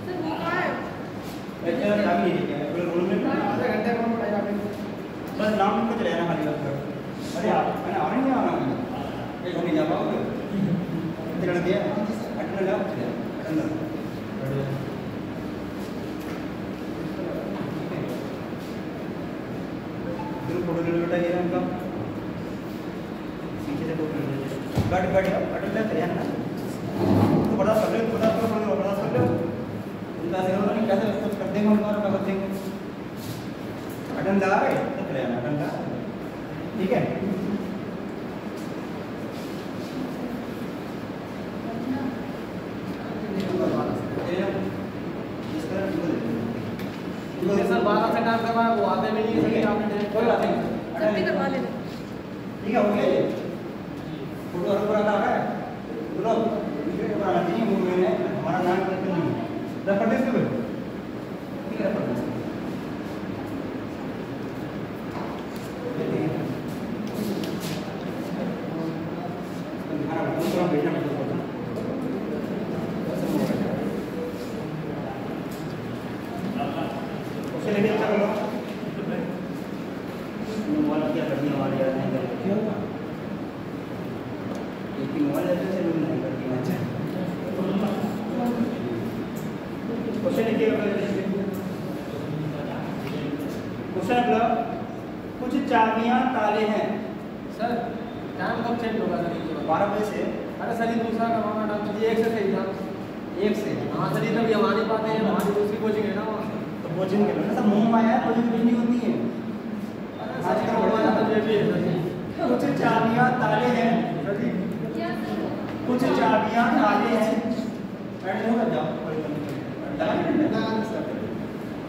सर वो कहाँ है? लेक्चर काम नहीं किया है पूरे रूम में। आधे घंटे कौन पढ़ाएगा आपने? बस नाम लिख के चले आना खाली बात कर। अरे आप मैंने आना नहीं आना ये नहीं जा पाओगे। इतना दिया अटैंड लगाओ चले अटैंड फिर फोटो ले बेटा ये उनका सीखे से फोटो ले गट गट अटैंड करे ना तो बड़ा कर ले बड़ा कर लो उनका से नहीं कैसे कुछ कर देंगे उनका और कर देंगे अटैंड आ रहे तो चले आना अटैंड ठीक है। सर 12 से काम करवाया वो आते में नहीं सही आपने कोई बात नहीं सर भी करवा लेना। ठीक है हो गया ये फोटो और पूरा आ रहा है बोलो वीडियो बनाना चाहिए वो मैंने हमारा नाम करते नहीं रेफर दे इसके ठीक है रेफर दे हमारा पूरा भेजना पड़ता है उसे लेके चलो मोबाइल क्या करनी हमारे यार नहीं करते क्यों एक ही मोबाइल ऐसे से लोग नहीं करती अच्छा क्वेश्चन लिखिए क्वेश्चन अगला कुछ चाबियां ताले हैं सर टाइम कब चेंज होगा सर ये 12 बजे से अरे सर ये दूसरा करवाना डॉक्टर जी एक से सही था। एक से हाँ सर ये तभी हमारी बात है, हमारी दूसरी कोचिंग है ना वहाँ। तो कोचिंग के लोग सब मुंह आया है कोचिंग कुछ नहीं होती है आजकल हमारा तो ये भी है सर जी। कुछ चाबियां ताले हैं सर जी कुछ चाबियां ताले हैं बैठ जाओ कर जाओ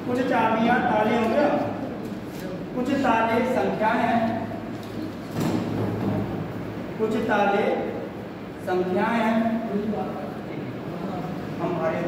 कुछ चाबियां ताले हो गया कुछ ताले संख्याएं हैं कुछ ताले संख्याएं हैं हम आगे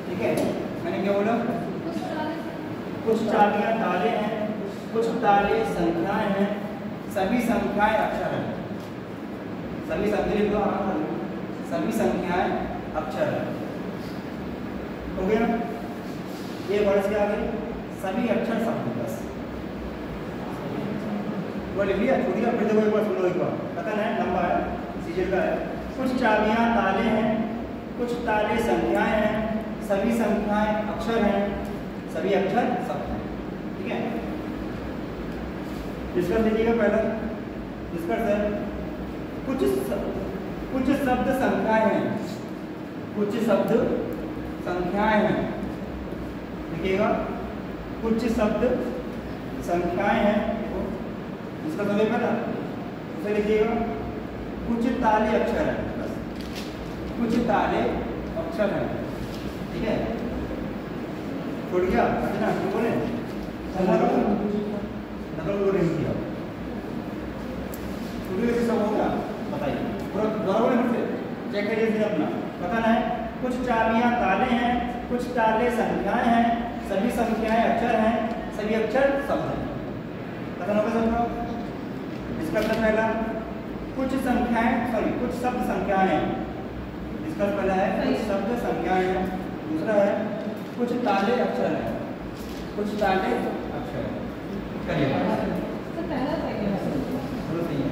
ठीक है मैंने क्या बोला कुछ चाबियां ताले हैं कुछ ताले संख्याएं हैं सभी संख्याएं अक्षर हैं सभी संख्याएं सभी संख्याएं अक्षर हैं हो गया ये वर्ड के आगे सभी अक्षर शब्द बस वो लिख लिया छोड़ दिया फिर देखो एक बार सुनो एक बार पता नहीं लंबा है सीजर का है कुछ चाबियां ताले हैं कुछ ताले संख्याएं हैं सभी संख्याएं अक्षर हैं सभी अक्षर शब्द हैं ठीक है डिस्कस लीजिएगा पहला डिस्कस है कुछ शब्द संख्याएं हैं कुछ शब्द संख्याएं हैं लिखिएगा कुछ शब्द संख्याएं हैं देखो इसका तो पता उसे लिखिएगा कुछ ताले अक्षर हैं बस कुछ ताले अक्षर हैं ठीक है छोड़ गया ना क्यों बोले नकल को नहीं किया पूरी सब होगा बताइए पूरा दोबारा बोले मुझसे चेक करिए फिर अपना पता है कुछ चाबियां ताले हैं कुछ ताले संख्याएं हैं सभी संख्याएं अक्षर हैं सभी अक्षर शब्द हैं पता होगा सबको इसका पहला कुछ संख्याएं सॉरी कुछ शब्द संख्याएं हैं इसका पहला है कुछ शब्द संख्याएं हैं दूसरा है कुछ ताले अक्षर हैं कुछ ताले अक्षर हैं करिए चलो सही है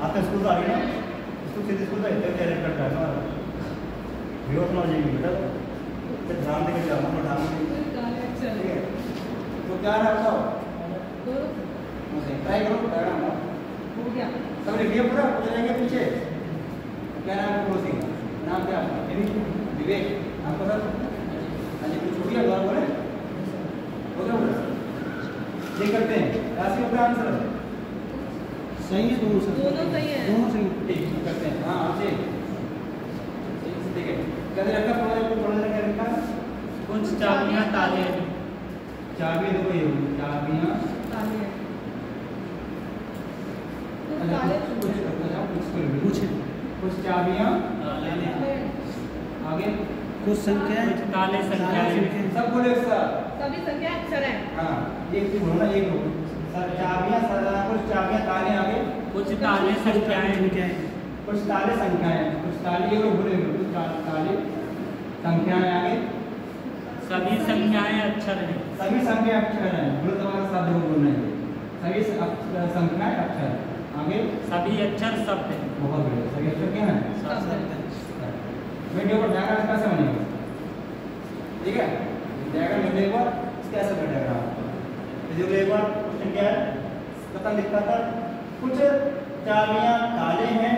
आपका स्कूल तो आ गया ना स्कूल से स्कूल का इतना कैरेक्ट करता है ना वीडियो सुना जाएगी बेटा तो ध्यान देकर जाना पढ़ाना ठीक है तो क्या रखा ट्राई करो बैठा सब लिखिए पूरा चलेंगे पीछे क्या नाम है पड़ोसी नाम क्या विवेक आपका सर अजय कुछ हो गया बात बोले हो गया बोले ये करते हैं राशि का आंसर सही है दोनों सर दोनों सही है। दोनों सही है। ठीक करते हैं हाँ आपसे क्या दे रखा थोड़ा क्या रखा? कुछ चाबियां ताले हैं। चाबियां देखो ये चाबियां ताले हैं। कुछ अच्छा, ताले कुछ चाबियां ताले हैं। आगे कुछ संख्या कुछ ताले संख्याएं। सब बोले एक साथ। सभी संख्या अक्षर हैं। हाँ एक बोलो ना एक बोलो चाबियां कुछ चाबियां ताले आगे कुछ ताले संख्याएं। कुछ ताले संख्याएं कुछ ताले ये लोग बोले कुछ ताले संख्याएं आगे सभी संख्याएं अक्षर हैं। सभी संख्या अक्षर हैं बोलो तुम्हारा शब्द को बोलना है सभी संख्याएं अक्षर आगे सभी अक्षर शब्द हैं। बहुत बढ़िया सभी अक्षर क्या है शब्द हैं। वीडियो को डायग्राम कैसे बनेगा ठीक है डायग्राम में एक बार कैसे बनेगा वीडियो को एक बार क्वेश्चन क्या है कथन लिखा था कुछ चाबियां ताले हैं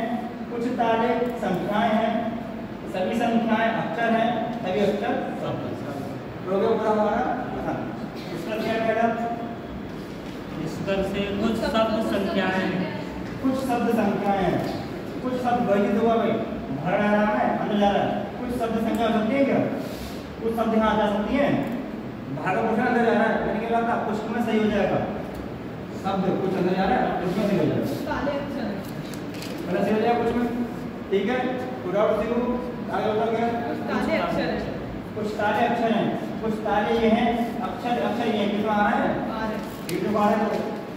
कुछ ताले संख्याएं हैं सभी संख्याएं अक्षर हैं सभी अक्षर शब्द हो गया पूरा हमारा कथन इसका क्या कहना इस तरह से कुछ शब्द संख्याएं हैं। कुछ शब्द संख्याएं हैं कुछ शब्द वर्जित हुआ भाई भर आ रहा है अंदर जा रहा है कुछ शब्द संख्या हो सकती है क्या कुछ शब्द यहाँ जा सकती है भागा कुछ अंदर जा रहा है मैंने क्या कहा कुछ में सही हो जाएगा शब्द कुछ अंदर जा रहा है कुछ में सही हो जाएगा ताले अक्षर हैं। मतलब सही हो जाएगा कुछ में ठीक है पूरा उसी को आगे होता क्या कुछ ताले अक्षर हैं। कुछ ताले अक्षर हैं कुछ ताले ये हैं अक्षर ये कितना आ रहा है आ रहे हैं। ये जो बाहर है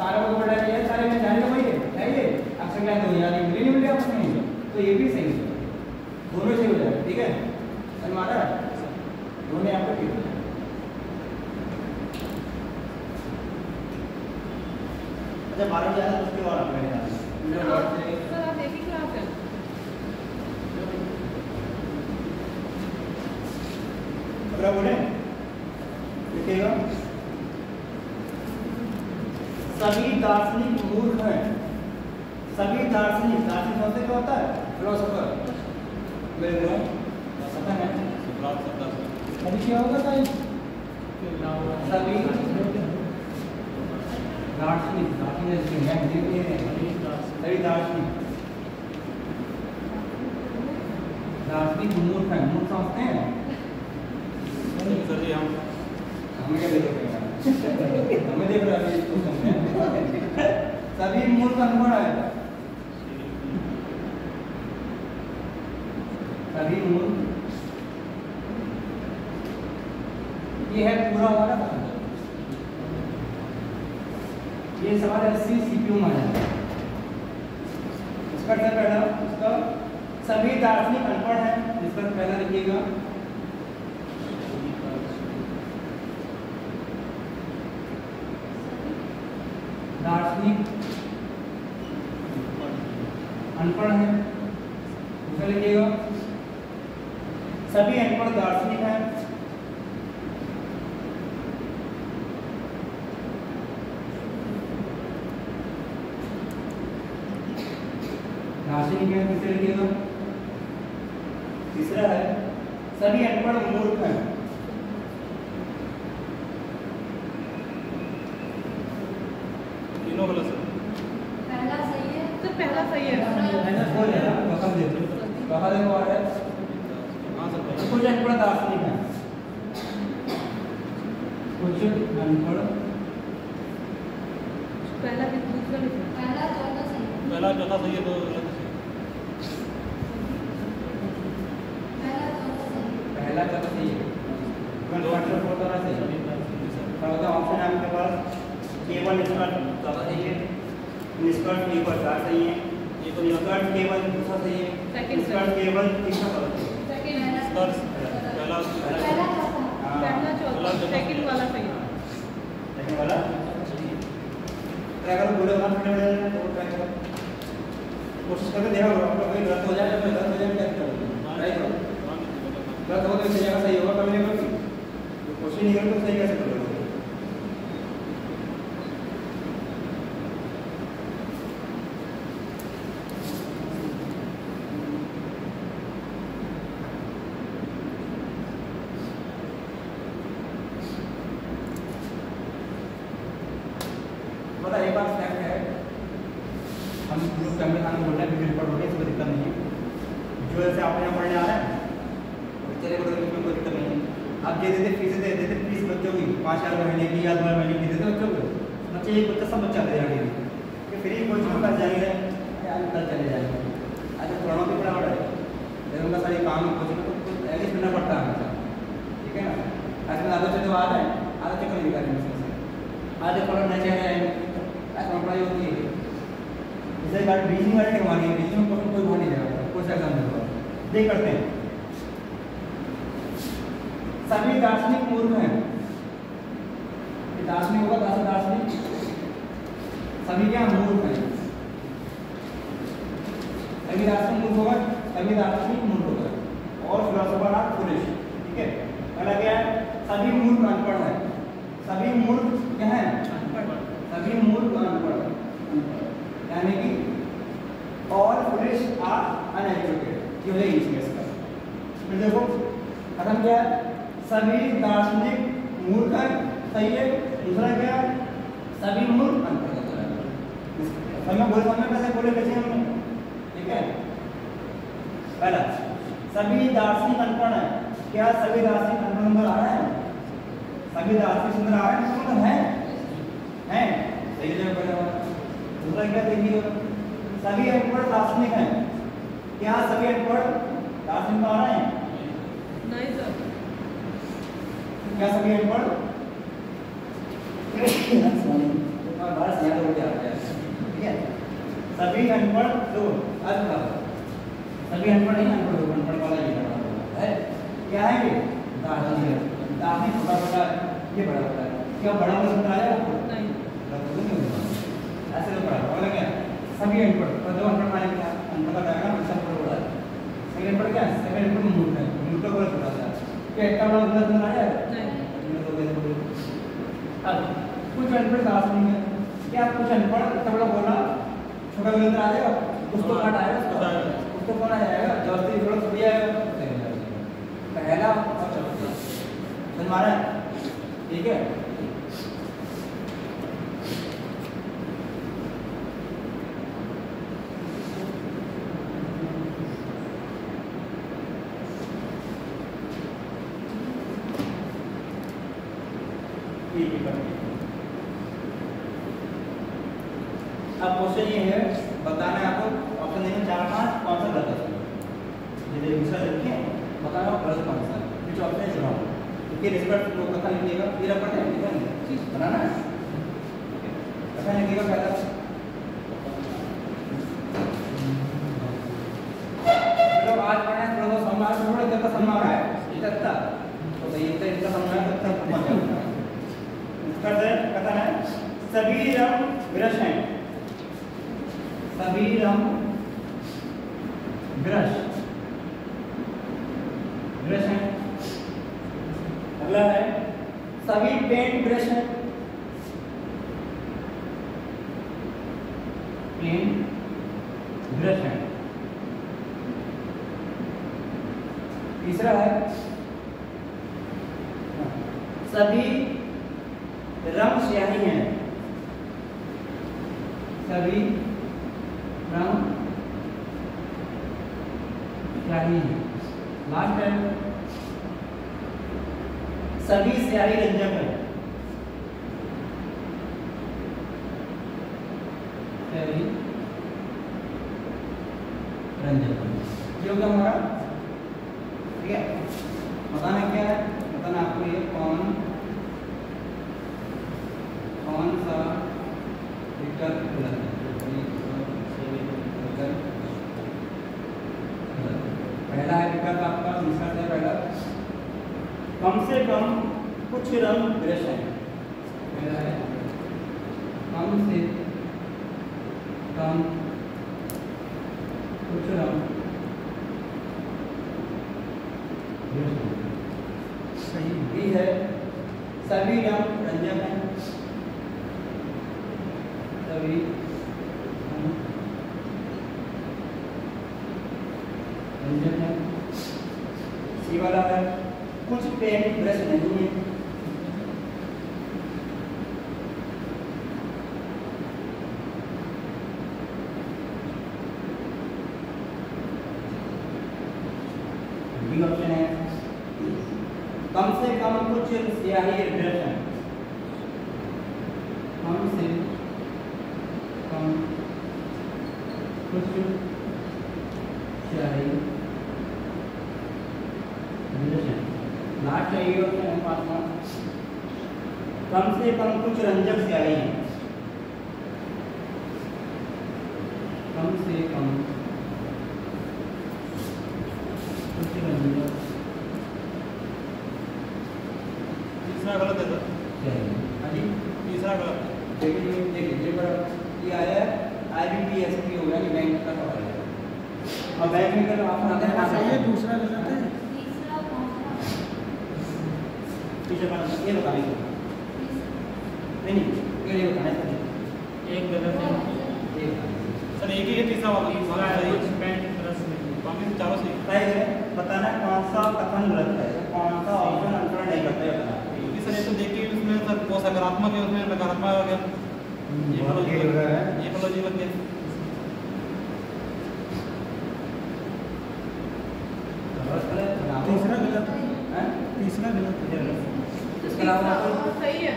तारों को बढ़ा दिया सारे में जाने का वही है ये अक्षर क्या तो यार ये मिले नहीं मिले आपस में तो ये भी सही है दोनों सही हो जाएगा ठीक है हमारा दोनों आपको ठीक है अच्छा 12 बजे आया उसके बाद आप मेरे सर आप एक ही क्लास है। अगला बोले लिखिएगा सभी दार्शनिक मूर्ख हैं सभी दार्शनिक शब्द क्या होता है फिलोसोफर मेरे को पता है अभी क्या होगा भाई सभी दार्शनिक सभी दार्शनिक मूर्ख हैं मूर्ख समझते हैं हमें क्या देखो हमें देख रहा है इसको समझे सभी मूर्ख अनपढ़ है सभी मूर्ख ये है पूरा हमारा ये सवाल है सीपीयू में है इसका पहला इसका सभी दार्शनिक अनपढ़ हैं इसका पहला लिखिएगा दार्शनिक अनपढ़ है दूसरा लिखिएगा सभी अनपढ़ दार्शनिक हैं दार्शनिक है तीसरा लिखिएगा तीसरा है सभी अनपढ़ मूर्ख हैं तीनों गलत पहला सही है। तो पहला सही है। मैंने बोल दिया रकम दे दो कहाँ देखो आ रहा है कुछ अनपढ़ दार्शनिक हैं कुछ अनपढ़ पहला भी दूसरा भी सही। पहला चौथा सही है तो पहला चौथा सही है मैं दो आंसर बोल रहा सही क्या होता ऑप्शन है आपके पास केवल निष्कर्ष चौथा सही है निष्कर्ष केवल चार सही है ये तो निष्कर्ष केवल दूसरा सही है निष्कर्ष केवल तीसरा गलत है निष्कर्ष पहला पहला चौथा सेकंड वाला सही है। सेकंड वाला ट्राई करो बोले ना फिर तो ट्राई करो कोशिश करके देखो आप लोग गलत हो जाए तो गलत हो जाए क्या करो ट्राई करो गलत हो तो जगह सही होगा कभी नहीं कभी कोशिश नहीं करो तो सही कैसे करोगे पता एक बात फैक्ट है हम ग्रुप कैमरे खाना बोल रहे हैं वीडियो रिकॉर्ड हो रही है इसमें दिक्कत नहीं है जो ऐसे आप यहाँ पढ़ने आ रहे हैं चले बड़े में कोई दिक्कत नहीं। आप ये देते फीस दे देते फीस बच्चों की 5,000 महीने की या 2 महीने की देते बच्चों को, बच्चे एक बच्चा सब बच्चा दे जाएंगे कि फ्री कोचिंग कर जाएंगे या कल चले जाएंगे। आज थोड़ा भी बड़ा बड़ा है लेकिन उनका सारी काम कोचिंग को एग्रीज करना पड़ता है, ठीक है ना। आज में आधा चलो आ रहे हैं, आधा चक्कर नहीं करेंगे इसमें, आधे फॉलो नहीं चाहिए ऐसा पढ़ाई होती है। जैसे बात बीजिंग वाले टेक्नोलॉजी है, बीजिंग में कोई भाग नहीं जाएगा, कोई एग्जाम देगा देख करते हैं। सभी दार्शनिक मूर्ख हैं, दार्शनिक होगा दार्शनिक सभी क्या मूर्ख हैं, सभी दार्शनिक मूर्ख होगा, सभी दार्शनिक मूर्ख होगा और फिलोसोफर आर फूलिश, ठीक है। पहला क्या है, सभी मूर्ख अनपढ़ हैं, सभी मूर्ख क्या है, सभी मूर्ख अनपढ़, यानी कि और फूलिश आर अनएजुकेटेड, ये है इस केस का। फिर देखो खत्म क्या है, सभी दार्शनिक मूर्ख हैं, सही है। दूसरा क्या है, सभी मूर्ख अनपढ़ है। हमें बोल सामने कैसे बोले कैसे हमने, ठीक है। पहला सभी दार्शनिक अनपढ़ हैं, क्या सभी दार्शनिक अनपढ़ नंबर आ रहे हैं, सभी दार्शनिक सुंदर आ रहे हैं, मतलब हैं सही जगह। दूसरा क्या देखिए, सभी अनपढ़ दार्शनिक हैं, क्या सभी अनपढ़ दार्शनिक आ रहे हैं, नहीं सर। क्या सभी अनपढ़ भारत यहाँ उल्टे आ गया, ठीक है। सभी अनपढ़ लोग आज सभी अनपढ़ नहीं, अनपढ़ वाला ये है क्या है, ये दार्शनिक छोटा छोटा ये बड़ा होता है, क्या बड़ा वाला समझ आया आपको, नहीं ऐसे तो पढ़ा वाला क्या सभी अनपढ़, और जो अनपढ़ माने क्या अनपढ़ का डायग्राम सब बड़ा है। सेकंड अनपढ़ क्या है, सेकंड अनपढ़ मूर्ख है, मूर्ख का बड़ा छोटा सा क्या इतना बड़ा उतना समझ आया नहीं। अब कुछ अनपढ़ दार्शनिक है, क्या कुछ अनपढ़ इतना बड़ा बोला छोटा बोलता आ जाएगा, उसको काट आएगा, उसको कौन आ जाएगा, जल्दी थोड़ा थोड़ी आएगा, पहला और चौथा समझ मारा है, ठीक है। अब क्वेश्चन ये है, बताना है आपको ऑप्शन देना 4-5 कौन सा गलत है, ये दूसरा लिखिए बताना गलत कौन सा है, कुछ ऑप्शन चुनाव क्योंकि रिस्पेक्ट लोग कथा लिखिएगा, ये रख पड़ते हैं लिखा नहीं बनाना है, कथा लिखिएगा पहला। मतलब आज पढ़ना है थोड़ा बहुत समझ थोड़ा देर का समझ आ रहा है इतना तो ये इतना समझ आया तब तक पहुंच जाएगा। करते हैं कथा है, सभी रंग विरस हैं, सभी रंग ब्रश ब्रश है। अगला है सभी पेंट ब्रश है, पेंट ब्रश है। तीसरा है सभी रंग स्याही हैं, सभी रंग स्याही है। लास्ट है सभी स्याही रंजक है, स्याही रंजक ये होगा हमारा, ठीक है। बताना क्या है, बताना आपको ये कौन सा विकल्प गलत है। पहला है विकल्प आपका, दूसरा है पहला कम से कम कुछ रंग ब्रश है, पहला है कम से कम कुछ रंग ब्रश है। सही भी है सभी रंग रंजक हैं, सभी रंजक हैं। सी वाला है कुछ पेंट ब्रश नहीं है, बी ऑप्शन है कम से कम कुछ स्याही ब्रश हैं, कम से कम कुछ स्याही ब्रश हैं, लास्ट चाहिए होते हैं पास में। कम से कम कुछ रंजक स्याही हैं, कम से कम कुछ रंजक तीसरा गलत है सर, स्याही। हाँ जी, तीसरा गलत है। देखिए ये आया IBPSP हो गया, बैंक का सवाल है और बैंक में कल ऑप्शन आता है सही है, दूसरा गलत है। पीछे पर ये बताने को नहीं ये बताना है एक गलत है सर, एक ही है तीसरा वाला कुछ पेंट ब्रश नहीं, बाकी चारों सही है। सही है। बताना कौन सा कथन गलत है, कौन सा ऑप्शन अनुसरण नहीं करते हैं। क्योंकि सर ये तो देखिए उसमें सर वो सकारात्मक है, उसमें नकारात्मक आ गया, ये बहुत फलोजी हो रहा है। ये फलोजी बन गया। तीसरा गलत है, हैं? तीसरा गलत है। इसके अलावा तीसरा सही है,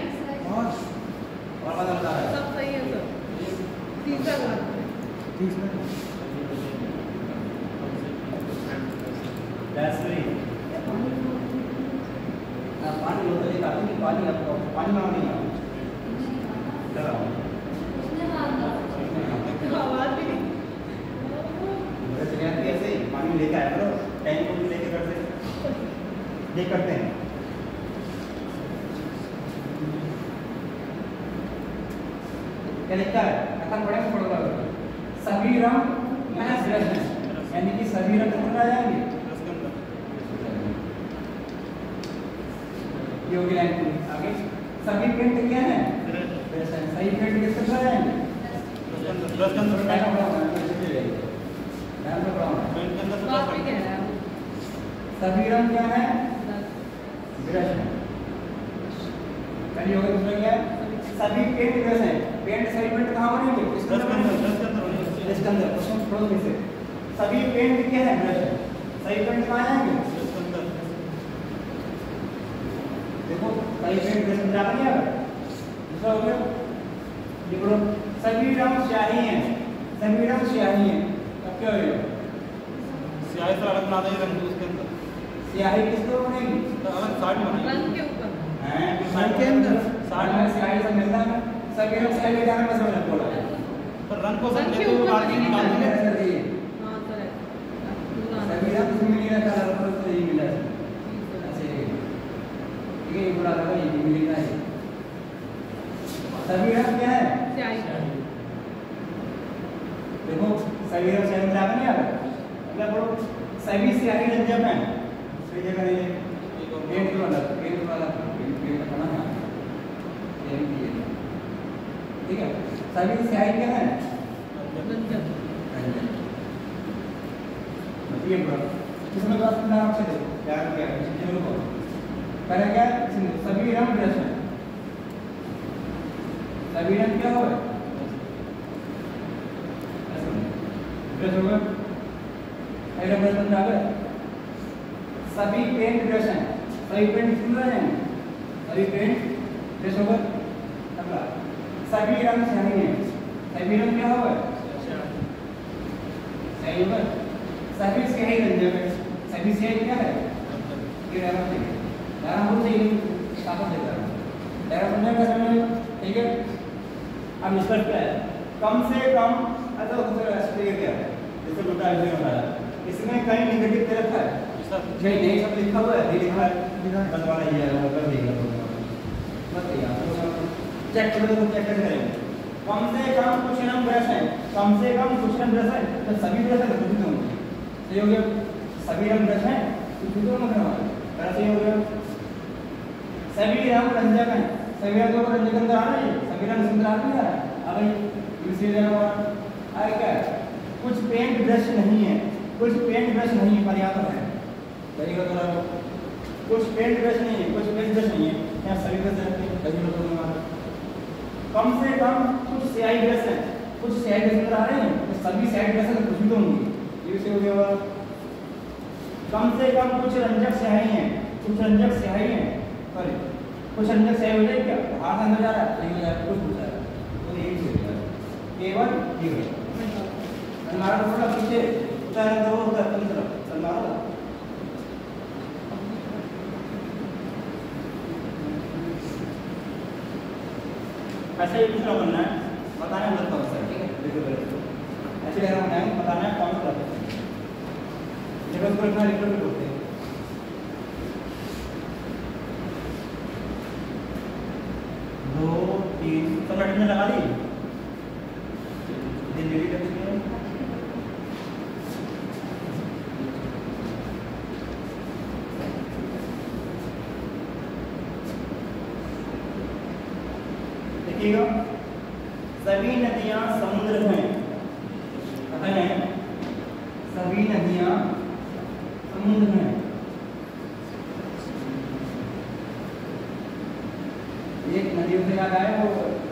और पता लगा है सब सही है सर, तीसरा गलत है। तीसरा डैशरी ना पानी होता है, काफी नहीं पानी आपको पानी में नहीं है चलो आवाज भी नहीं। चलिए ऐसे ही पानी लेके आया करो, टैंक को भी लेके करते ये करते हैं। क्या लिखा है कथन पढ़े पढ़ोगा सभी रंग महज रस हैं, यानी कि सभी रंग कथन आ जाएंगे। ब्रश के अंदर ये होगी लाइन पूरी। आगे सभी पेंट क्या है ब्रश सही पेंट किसके द्वारा जाएंगे ब्रश के अंदर ध्यान में पढ़ाऊंगा। पेंट के अंदर बात भी कह रहा है सभी रंग क्या है ब्रश है। कभी होगा दूसरा क्या है सभी पेंट ब्रश है। पेंट सभी पेंट कहाँ बनेंगे इसके ब्रश के अंदर अंदर बनेंगे। इसके अंदर क्वेश्चन पढ़ो फिर से सभी पेंट क्या है ब्रश है। सभी पेंट कहाँ जाएंगे ब्रश के अंदर देखो सभी पेंट ब्रश में जाएंगे। अब दूसरा हो गया देखो सभी रंग स्याही हैं, सभी रंग स्याही हैं। अब क्या होगा स्याही से अलग बना देंगे रंग उसके अंदर, स्याही किसको बनेगी तो अलग साइड में बनेगी। रंग के ऊपर रंग के अंदर साइड में स्याही से मिलता है सभी रंग स्याही जाने में समझ बोला है। पर रंग को रंग समझे के तो ऊपर आगे बनेगी निकाल ना। देंगे। हाँ सर सभी रंग उसमें नहीं रहता है तो ये मिला है ऐसे ठीक है। ये बोला था ये भी मिलना है। सभी रंग क्या है स्याही देखो सभी रंग स्याही मिला नहीं यार अगला बोलो सभी स्याही रंजक हैं। सही जगह नहीं पेंट वाला पेंट करना है ये भी है ठीक है। सभी स्याही क्या है रंजक ये बड़ा इसमें तो अपना नाम से देखो क्या क्या है को पहले क्या सभी रंग ब्रश है। सभी रंग क्या हो ब्रश होगा पहले ब्रश समझा गया। सभी पेंट ब्रश हैं, सभी पेंट कितने हैं सभी पेंट ब्रश होगा। अगला सभी रंग स्याही हैं, सभी रंग क्या होगा सही होगा। सभी स्याही रंजक है, सभी स्याही क्या है ये डायग्राम देखिए डायग्राम बहुत सही ताकत देता है डायग्राम समझने का समझ ठीक है। अब निष्कर्ष क्या है कम से कम अच्छा दूसरा राष्ट्रीय क्या है जैसे बता इसने बताया इसमें कई नेगेटिव तरफ है नहीं नहीं सब लिखा हुआ है नहीं लिखा है बस वाला ये है कर देगा मत यार चेक कर लो चेक कर करेंगे। कम से कम कुछ रंग ब्रश है, कम से कम कुछ रंग ब्रश है तो सभी ब्रश है कुछ तो सही हो गया। सभी रंग ब्रश है कुछ तो मतलब ऐसे हो गया। सभी रंग रंजक हैं, सभी रंगों को रंजक अंदर आना है, सभी रंग सुंदर आ नहीं आ रहा अब दूसरी जगह और आगे क्या है कुछ पेंट ब्रश नहीं है, कुछ पेंट ब्रश नहीं है पर्याप्त है सही हो गया। कुछ पेंट ब्रश नहीं है, कुछ पेंट ब्रश नहीं है यहाँ सभी ब्रश रखते हैं सभी लोगों कम से कम कुछ स्याही ब्रश है, कुछ स्याही ब्रश नजर आ रहे हैं तो सभी स्याही ब्रश है कुछ भी तो होंगे ये से हो गया। कम से कम कुछ रंजक स्याही हैं, कुछ रंजक स्याही है, सॉरी कुछ रंजक स्याही हो जाए क्या बाहर से अंदर जा रहा है नहीं हो जाएगा, कुछ पूछा है तो यही चीज है केवल केवल हमारा थोड़ा पीछे उतार दो उतार तुम तरफ चल मारो ऐसे ही दूसरा बनना है, बताना है मतलब सर, ठीक है बिल्कुल ऐसे डायग्राम बनाएंगे, बताना है कौन सा है जब उसको इतना लिखकर भी बोलते हैं दो तीन सब में लगा दी दिल्ली देखिएगा सभी नदियां समुद्र हैं, सभी नदियां समुद्र हैं। एक नदियों से याद आया वो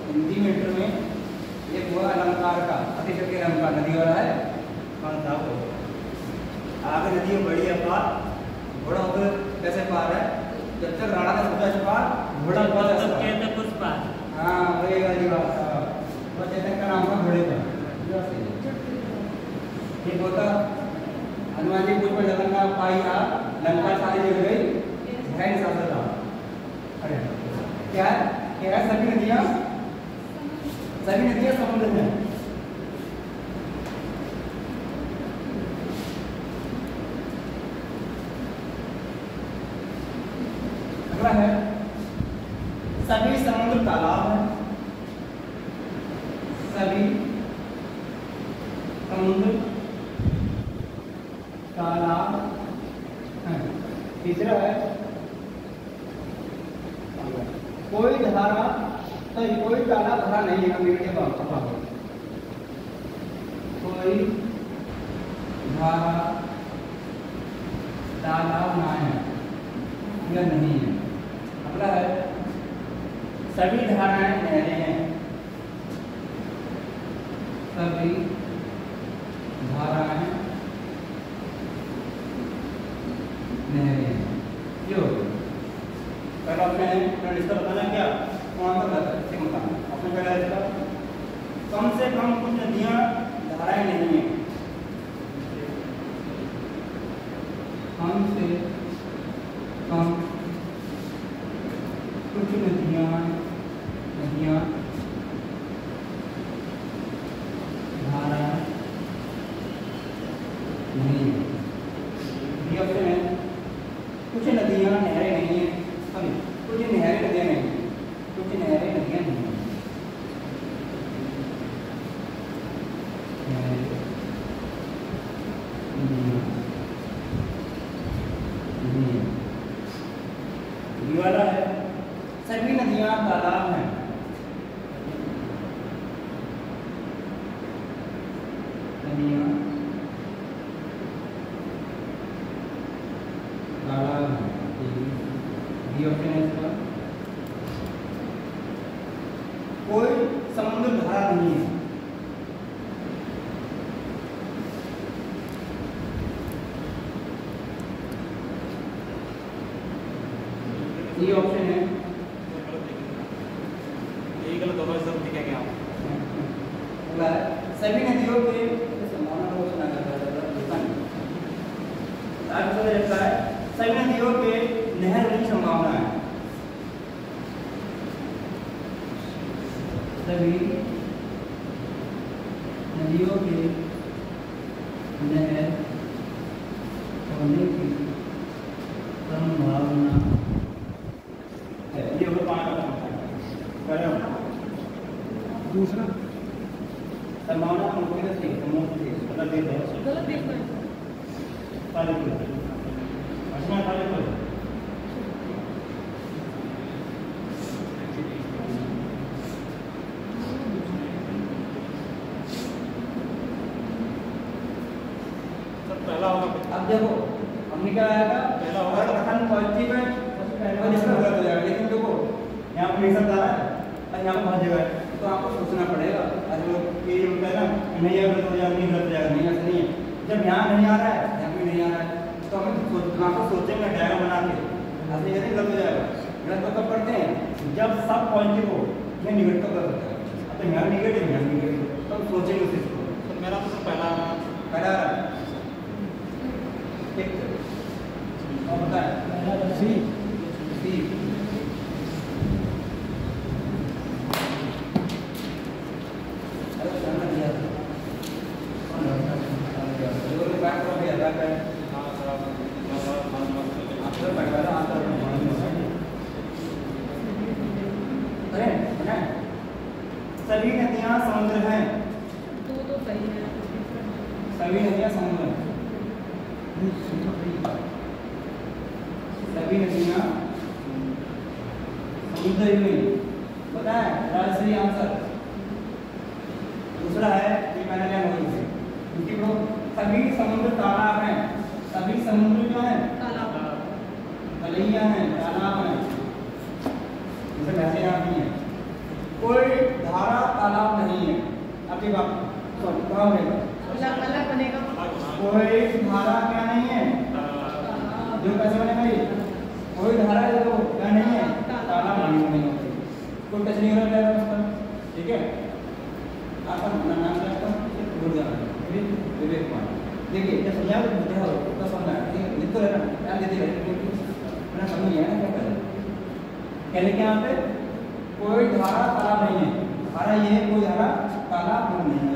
हिंदी मीटर में एक हुआ अलंकार का अतिशय के अलंकार नदी वाला है कौन था वो आगे नदी बड़ी है पार घोड़ा होकर कैसे पार है जब तक राणा का सोचा पार घोड़ा कहते कुछ पार हाँ वही वाली बात वो चेतक का नाम था घोड़े का ठीक होता हनुमान जी कुछ पर लंका पाई था लंका सारी जल गई है शास्त्र था अरे क्या है सभी नदियां समुद्र में अगला है सभी समुद्र तालाब है, सभी समुद्र तालाब है। तीसरा है कोई धारा कोई तालाब धारा नहीं है मेरे बाप कोई धारा तालाब ना है या नहीं है। अगला है सभी धाराएं नहरें हैं, सभी धाराएं नहरें हैं। ये हो गया पहला ऑप्शन है तो इसका बताना क्या कौन सा गलत है इससे बताना ऑप्शन पहला है इसका कम से कम कुछ नदियां धाराएं नहीं है, कम से कम कुछ नदियां धारा नहीं है। ये ऑप्शन है कुछ नदियां नहरें नहीं है, कुछ नहरें नदियां नहीं है, कुछ नहरें नदियां नहीं है। ये वाला है सभी नदियां तालाब हैं, नदियां तालाब हैं। ये ऑप्शन है इसका कोई समुद्र धारा नहीं है, ये ऑप्शन है यही गलत होगा सब ठीक है क्या सभी नदियों के सभी नदियों के नहर की संभावना है, सभी नदियों के नहर होने की संभावना है। ये हो पाना दूसरा संभावना मुमकिन है मतलब देख रहे गलत देख रहे हैं। पहला होगा अब देखो हमने क्या लाया था पहला होगा अगर कथन पॉजिटिव है तो इसका गलत हो जाएगा, लेकिन देखो यहाँ पर लिख सकता है और यहाँ पर बहुत जगह है तो आपको सोचना पड़ेगा। अरे लोग ये होता है ना नहीं गलत हो जाएगा नहीं गलत हो जाएगा, नहीं ऐसा नहीं है। जब यहाँ नहीं आ रहा है यहाँ भी नहीं आ रहा है तो हमें आपको सोचेंगे डायग्राम बना के ऐसे कहते हैं गलत हो जाएगा। गलत कब करते हैं? जब सब पॉजिटिव हो या निगेटिव कर सकते हैं। अब तो यहाँ निगेटिव यहाँ निगेटिव तो सोचेंगे उस चीज़ को। तो मेरा तो सर पहला पहला ठीक और बताएं सी सी अरे करना दिया कौन है जो बैक कर दिया बैक है आपको पहला आता है अरे है सभी नदियां समुद्र हैं। दो तो सही है। सभी नदियां समुद्र हैं। सभी नदियां समुद्र में बताएं राजश्री आंसर। दूसरा है ये मैंने लिया नहीं से क्योंकि वो सभी समुद्र तालाब हैं। सभी समुद्र जो है तालाब तलैया हैं तालाब हैं जैसे वैसे यहाँ भी हैं। कोई धारा तालाब नहीं है। आपकी बात कहाँ बनेगा? अलग अलग बनेगा। कोई धारा क्या नहीं है जो कैसे बनेगा ये? कोई धारा जो क्या नहीं है तालाब नहीं बनेगा। कोई टच नहीं हो रहा है उसका। ठीक है आपका नाम क्या है? विवेक कुमार। देखिए जब समझा तो समझा हो तो समझना ठीक है लिख तो लेना ध्यान देते रहिए मैंने समझ लिया ना क्या करें क्या लिखे यहाँ पे? कोई धारा तालाब नहीं है। धारा ये है कोई धारा तालाब नहीं है।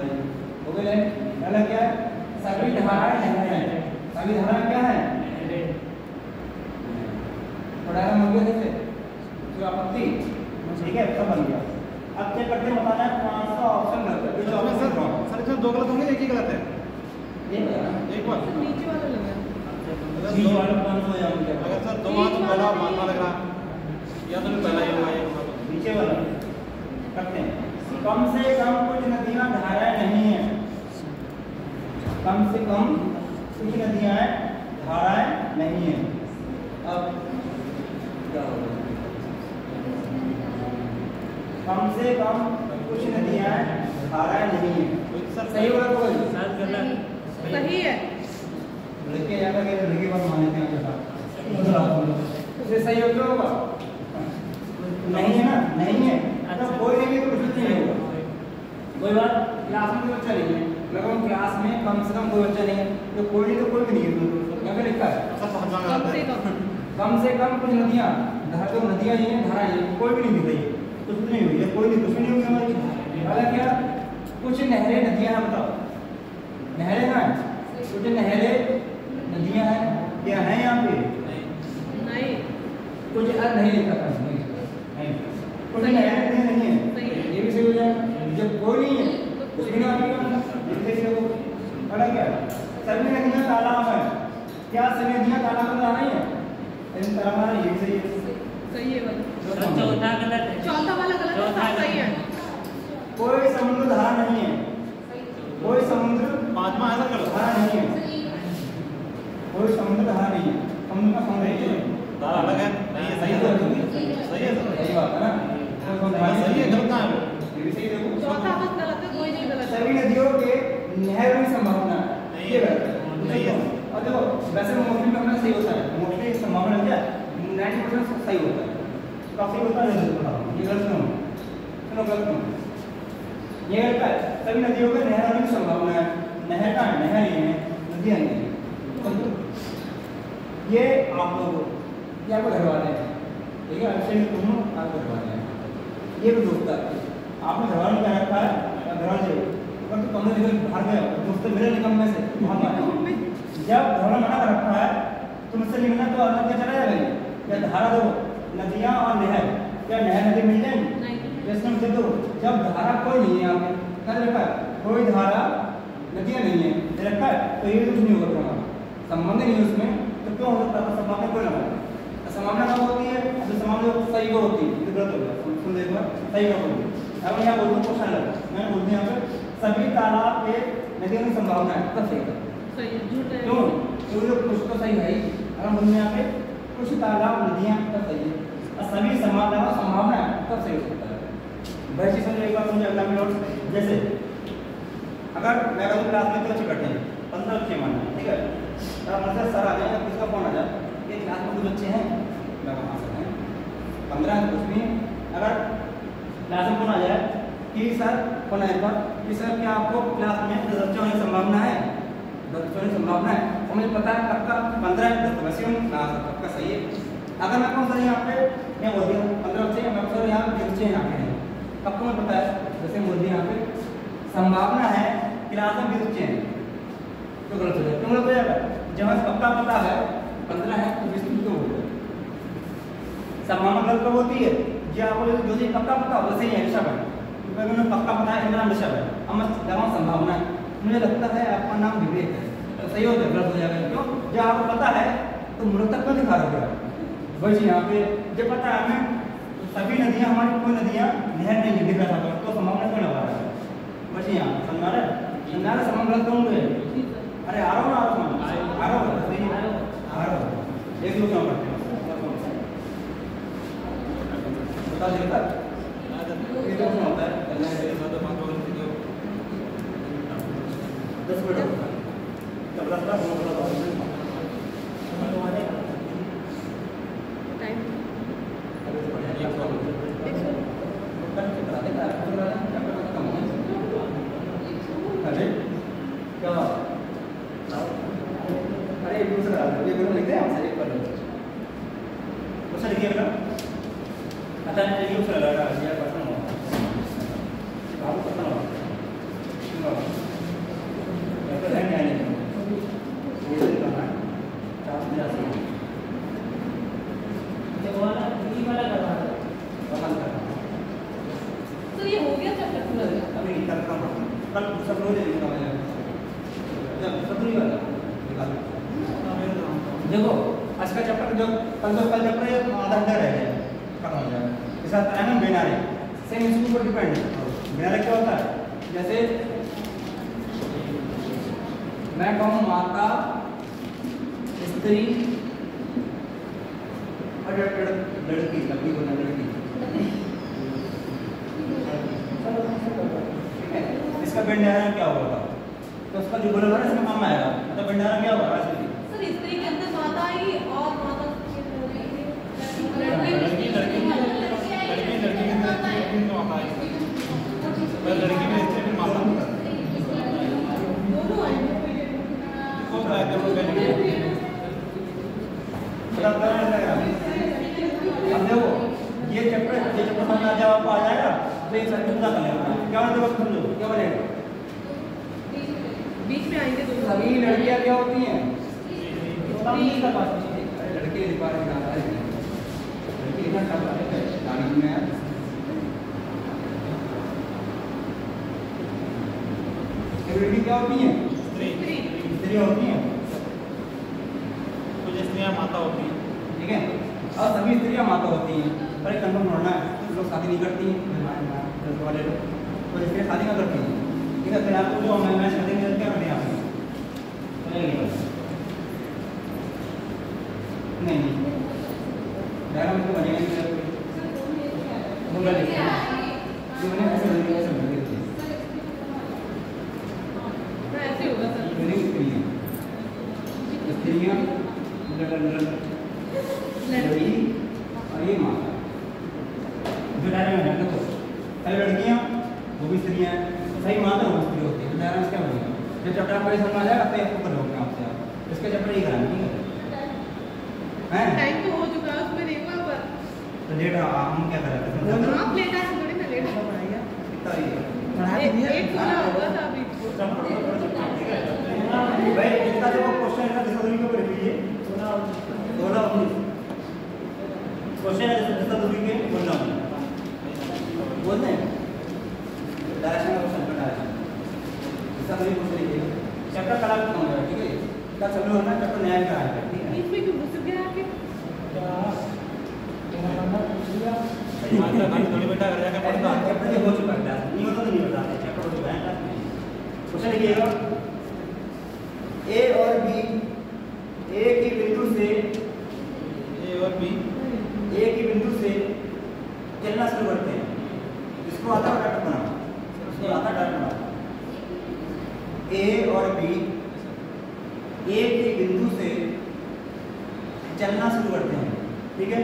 हो गया पहला क्या है? सभी धाराएं नहरें हैं। सभी धाराएं क्या है? पढ़ाया हो गया जैसे जो आपत्ति ठीक है सब बन गया। अब चेक करते हैं बताना है कौन सा ऑप्शन गलत है। जो ऑप्शन सर इसमें दो गलत होंगे एक ही गलत है। ये बताना एक बार नीचे वाला लगा। बीच वाला कौन सा हो जाएगा? अगर सर दो हाथ पहला मानना लग रहा या तो पहला ही होगा ये नीचे वाला करते हैं। कम से कम कुछ नदियां धाराएं नहीं है। कम से कम कुछ नदियां धाराएं नहीं है। अब क्या होगा? कम से कम कुछ नदियां धाराएं नहीं है। सही होगा तो सही है। लेके जाकर के लड़की बात मानते हैं बेटा इसे सही हो क्यों होगा? नहीं है ना नहीं है तो कोई नहीं है तो कुछ नहीं होगा। कोई बात क्लास में कोई बच्चा नहीं है। मैं कहूँ क्लास में कम से कम कोई बच्चा नहीं है तो कोई नहीं तो कोई भी नहीं है। क्या क्या लिखा है? सर समझ में कम आता से है। कम कम से कम कुछ नदियाँ धारा तो नदियाँ नहीं है धारा नहीं है कोई भी नहीं दिख रही है कुछ नहीं हुई है कोई नहीं कुछ नहीं हुई हमारी। अगर क्या कुछ नहरें नदियाँ हैं बताओ नहरें हैं कुछ नहरें नदियाँ हैं क्या है यहाँ पे? नहीं कुछ नहीं लिखा था नहीं कुछ नहरें नदियाँ नहीं है ये भी सही हो जाएगा। जब कोई नहीं है कुछ भी नहीं क्या सभी नदियाँ तालाब है। क्या सभी नदियाँ तालाब में नहीं है? तालाब ये सही है। सही है वाला। चौथा गलत है। चौथा वाला गलत है सब सही है। कोई समुद्र धारा नहीं है। कोई समुद्र पांचवा है सर गलत धारा नहीं है। कोई समुद्र धारा नहीं है। समुद्र का समुद्र है धारा अलग है नहीं है सही है सही है सर सही बात है ना? सही है गलत कहाँ है? ये भी सही देखो चौथा बस गलत है कोई नहीं गलत है। सभी नदियों के नहर की संभावना है ये गलत है। नहीं है। और देखो वैसे मोस्टली में अपना सही होता है मोस्टली संभावना क्या 90% सही होता है काफी होता है ये गलत क्यों? सुनो गलत क्यों? ये गलत है। सभी नदियों में नहर आने की संभावना है। नहर का नहर ही है नदियाँ नहीं है। ये आप लोग ये आपको घर वाले हैं ठीक है अच्छे तुम आपको घर वाले हैं ये भी दोस्त है आपने घर वालों में क्या रखा है घर वाले अगर तो 15 दिन बाहर गए दोस्त मेरे निकम में से वहाँ पर जब घर वाला मना कर रखा है तो मुझसे निकलना तो अलग क्या चला जाएगा या धारा दो नदियाँ और नहर क्या नहर नदी मिल जाएंगी? नहीं जैसे हम देखो जब धारा कोई नहीं है यहाँ पे क्या रखा है कोई धारा नदियाँ नहीं है रखा है तो ये कुछ नहीं होगा हमारा संबंध नहीं है उसमें तो क्यों हो सकता है संभावना कोई ना हो संभावना कब होती है जो संभावना सही को होती है गलत हो गया सुन देखो सही को होती है। अब मैं यहाँ बोलूँ क्वेश्चन लगा मैंने बोल दिया यहाँ पे सभी तालाब के नदियों की संभावना है तब सही था सही है झूठ है। क्यों क्योंकि कुछ तो सही है ही अगर हम बोलते हैं यहाँ पे कुछ तालाब नदियाँ तब सही है और सभी संभावना है तब सही हो सकता है। वैसे समझो एक बार समझो अगला नोट जैसे अगर मैं कहूँ क्लास में 2 बच्चे बैठे हैं 15 बच्चे मानना ठीक है तब मतलब सर आ जाए किसका फोन आ जाए कि क्लास में 2 बच्चे हैं लगा सकते हैं 15 है कुछ भी। अगर क्लास में कौन आ जाए कि सर कौन है पर कि सर क्या आपको क्लास में 10 बच्चे होने की संभावना है, 10 बच्चे होने की संभावना है, और मुझे पता है कब का 15 है, 10 वैसे ही ना कब का सही है। अगर मैं कहूँ सर यहाँ पे मैं बोल दिया 15 बच्चे हैं, मैं सर यहाँ 20 बच्चे यहाँ पे हैं, कब को मुझे पता है, जैसे बोल दिया यहाँ पे संभावना है क्लास में 20 बच्चे हैं, तो गलत हो जाएगा। क्यों गलत हो जाएगा? जब हमें पक्का पता है 15 है तो 20 क्यों हो जाएगा? संभावना गलत कब होती है? जो आपको जो चीज पक्का पता हो वैसे ही है ऋषभ है, क्योंकि उन्होंने पक्का पता है मेरा ऋषभ है, अब मैं लगाऊँ संभावना है, मुझे लगता है आपका नाम विवेक है, तो सही हो जाएगा, गलत हो जाएगा। क्यों? जब आपको पता है तो मूर्खता क्यों दिखा रहे हो? वही यहाँ पे जब पता है हमें सभी नदियाँ हमारी कोई नदियाँ नहर नहीं दिख रहा था तो संभावना क्यों लगा रहा है? बस यहाँ समझा रहे संभावना गलत क्यों है? अरे आ रहा हूँ ना, आ रहा हूँ एक लोग क्या करते हैं बता देता ये तो क्या होता है 10 मिनट तब लगता है तो ये हो गया चैप्टर पूरा? अभी करता हूँ कल सब रोज देखो आज का चैप्टर जो कल चैप्टर आधा घंटा रह गया खत्म हो जाएगा। इसका है ना बिनारे सेम इसके ऊपर डिपेंड है। बिनारे क्या होता है? जैसे मैं कहूँ माता स्त्री और लड़की लड़की बोलना लड़की ठीक है। इसका बेंडारा क्या होगा? तो उसका जो बोला ना इसमें काम आएगा। तो बेंडारा क्या होगा? सर स्त्री के अंदर माता ही और माता लड़की में स्त्री में माता दोनों आएंगे। अब देखो ये चैप्टर समझ जब आपको आ जाएगा तो एक सर्किट पूरा कर लेना। क्या मतलब समझो क्या बनेगा? बीच में आएंगे दोनों। सभी लड़कियां क्या होती हैं? स्त्री। लड़के लिखा रहे हैं लड़की लिखना टफ है गाड़ी में यार। लड़की क्या होती हैं? स्त्री होती हैं। कुछ स्त्रियाँ माता होती हैं, ठीक है। और सभी स्त्रियां माता होती हैं, पर एक कंफर्म होना है लोग शादी नहीं करती हैं वाले लोग, तो इसलिए शादी नहीं करती हैं। ठीक है। फिर आपको जो मैं शादी में क्या करते हैं आप नहीं डायरा में तो बनेगा नहीं बोला लिखा मैंने ऐसे ऐसे होगा सर। स्त्रियां लड़की और ये माता जो डायरा में है तो पहले लड़कियां वो भी स्त्रियां सही माता वो स्त्री होती है। तो डायरा में क्या बनेगा? जब चैप्टर आपको समझ आ जाएगा तो आपको करोगे आपसे आप इसके चैप्टर ही कराएंगे हैं। टाइम तो हो चुका है उसमें देखो पर तो लेट हम क्या करें? आप लेट आए थोड़ी ना लेट हो पाएगा। कितना ही पढ़ा एक पूरा होगा था अभी। भाई इसका जो क्वेश्चन है ना दूरी के ऊपर लीजिए 16 क्वेश्चन है जैसे दूरी के बोलना बोलते हैं डायरेक्शन क्वेश्चन का डायरेक्शन इसका दूरी क्वेश्चन लीजिए चैप्टर कला खत्म हो जाएगा। ठीक है। इसका चालू होना चैप्टर नया का आएगा। ठीक है। बीच में क्यों घुस गया आके? माता थोड़ी बेटा कर जाकर पढ़ता है। चैप्टर ये हो चुका है क्लास नहीं होता तो नहीं होता चैप्टर हो चुका है क्लास में। क्वेश्चन लिखिएगा ए और बी एक ही बिंदु से ए और बी एक ही बिंदु से चलना शुरू करते हैं। इसको आता है डाटा बनाओ, इसको आता है डाटा बनाओ। ए और बी एक ही बिंदु से चलना शुरू करते हैं। ठीक है,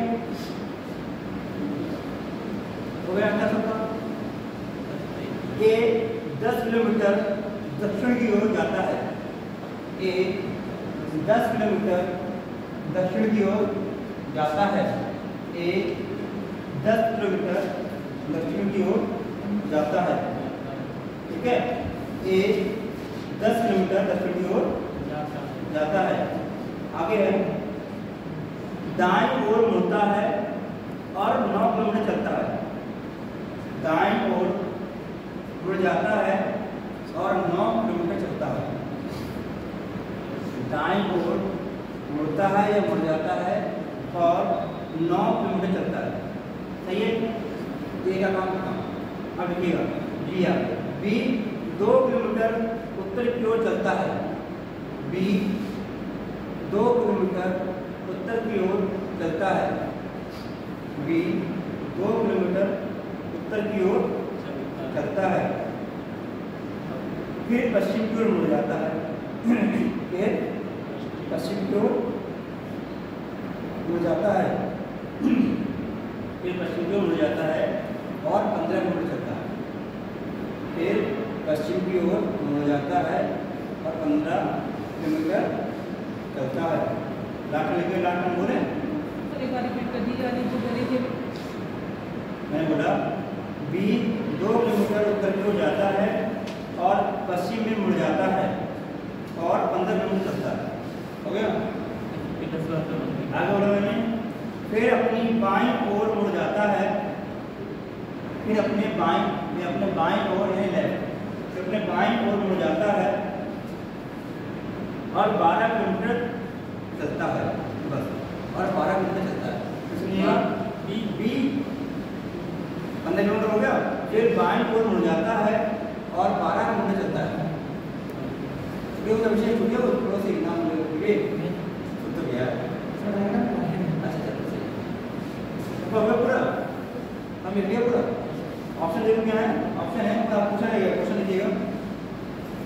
हो गया क्या सबका? ए 10 किलोमीटर दक्षिण की ओर जाता है। ए 10 किलोमीटर दक्षिण की ओर जाता है। ए 10 किलोमीटर दक्षिण की ओर जाता है। ठीक है, ए 10 किलोमीटर दक्षिण की ओर जाता है। आगे है, दाएं ओर मुड़ता है और 9 किलोमीटर चलता है। दाएं ओर मुड़ जाता है और 9 किलोमीटर चलता है। दाएं ओर मुड़ता है या मुड़ जाता है और 9 किलोमीटर चलता है। सही है, ये का काम खत्म। अब लिखिएगा बी 2 किलोमीटर उत्तर की ओर चलता है। बी 2 किलोमीटर उत्तर की ओर चलता है। बी 2 किलोमीटर उत्तर की ओर चलता है, फिर पश्चिम की ओर मुड़ जाता है। फिर पश्चिम की ओर मुड़ जाता है, फिर पश्चिम की ओर मुड़ जाता है और 15 किलोमीटर चलता है। फिर पश्चिम की ओर मुड़ जाता है और 15 किलोमीटर चलता है। लास्ट लिखे, लास्ट में बोले एक बार रिपीट कर दीजिए वाली जो बोले थे। मैंने बोला बी 2 किलोमीटर उत्तर की ओर जाता है और पश्चिम में मुड़ जाता है और 15 किलोमीटर चलता है। हो गया, आगे बोला मैंने, फिर अपनी बाईं ओर मुड़ जाता है। फिर अपने बाईं ओर यानी लेफ्ट, फिर अपने बाईं ओर मुड़ जाता है और 12 किलोमीटर चलता है बस, और 12 किलोमीटर चलता है। इसलिए बी 15 किलोमीटर हो गया, फिर बाईं ओर मुड़ जाता है और 12 किलोमीटर चलता है। विषय छूट गया, थोड़ा सा नाम तो गया। अच्छा चलो सही, हो गया पूरा, हम मिल गया पूरा। ऑप्शन देखो क्या है, ऑप्शन है पूछा है, क्वेश्चन लिखिएगा।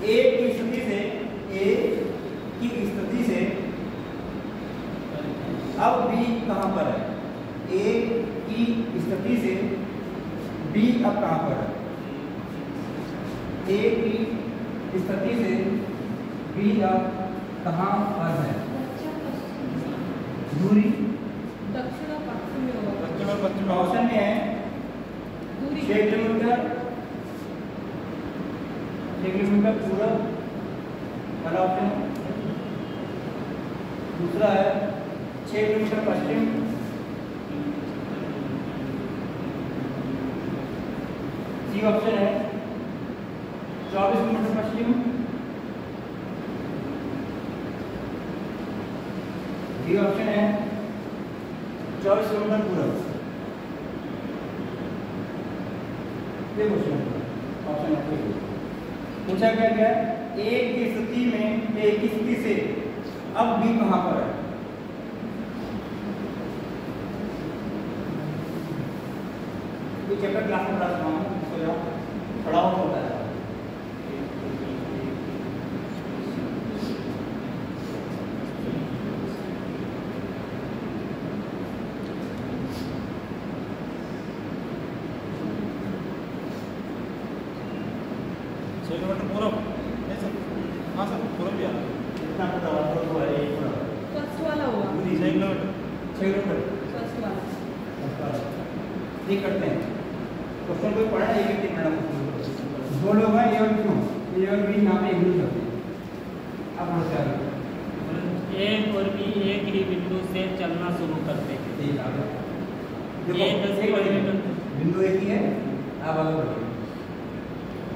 ए की स्थिति से अब बी कहाँ पर है? ए की स्थिति से बी अब कहाँ पर है? ए की स्थिति से बी अब कहाँ पर है? दूरी दक्षिण और पश्चिम में होगा। दक्षिण और पश्चिम में ऑप्शन में है दूरी 6 किलोमीटर, 6 किलोमीटर पूरब वाला ऑप्शन। दूसरा है 6 किलोमीटर पश्चिम। सी ऑप्शन है 24 किलोमीटर पश्चिम। डी ऑप्शन है 24 किलोमीटर पूरब। ये क्वेश्चन ऑप्शन है पूछा क्या गया, ए की स्थिति से अब बी कहाँ पर है? ये चैप्टर क्लास में पढ़ा हूँ, पढ़ा होता है। किलोमीटर पूरब, हाँ सर पूरब भी आ रहा है। कितना पता हुआ तो है ये पूरा फर्स्ट वाला होगा। 6 किलोमीटर। 6 किलोमीटर फर्स्ट वाला ये करते हैं। क्वेश्चन कोई पढ़ा है, एक मैडम दो लोग हैं, ए और क्यों, ए और बी यहाँ पे एग्री करते हैं। अब बढ़ते आगे, ए और बी एक ही बिंदु से चलना शुरू करते हैं। ठीक है आगे ये 10 किलोमीटर बिंदु एक ही है। अब आगे बढ़िए,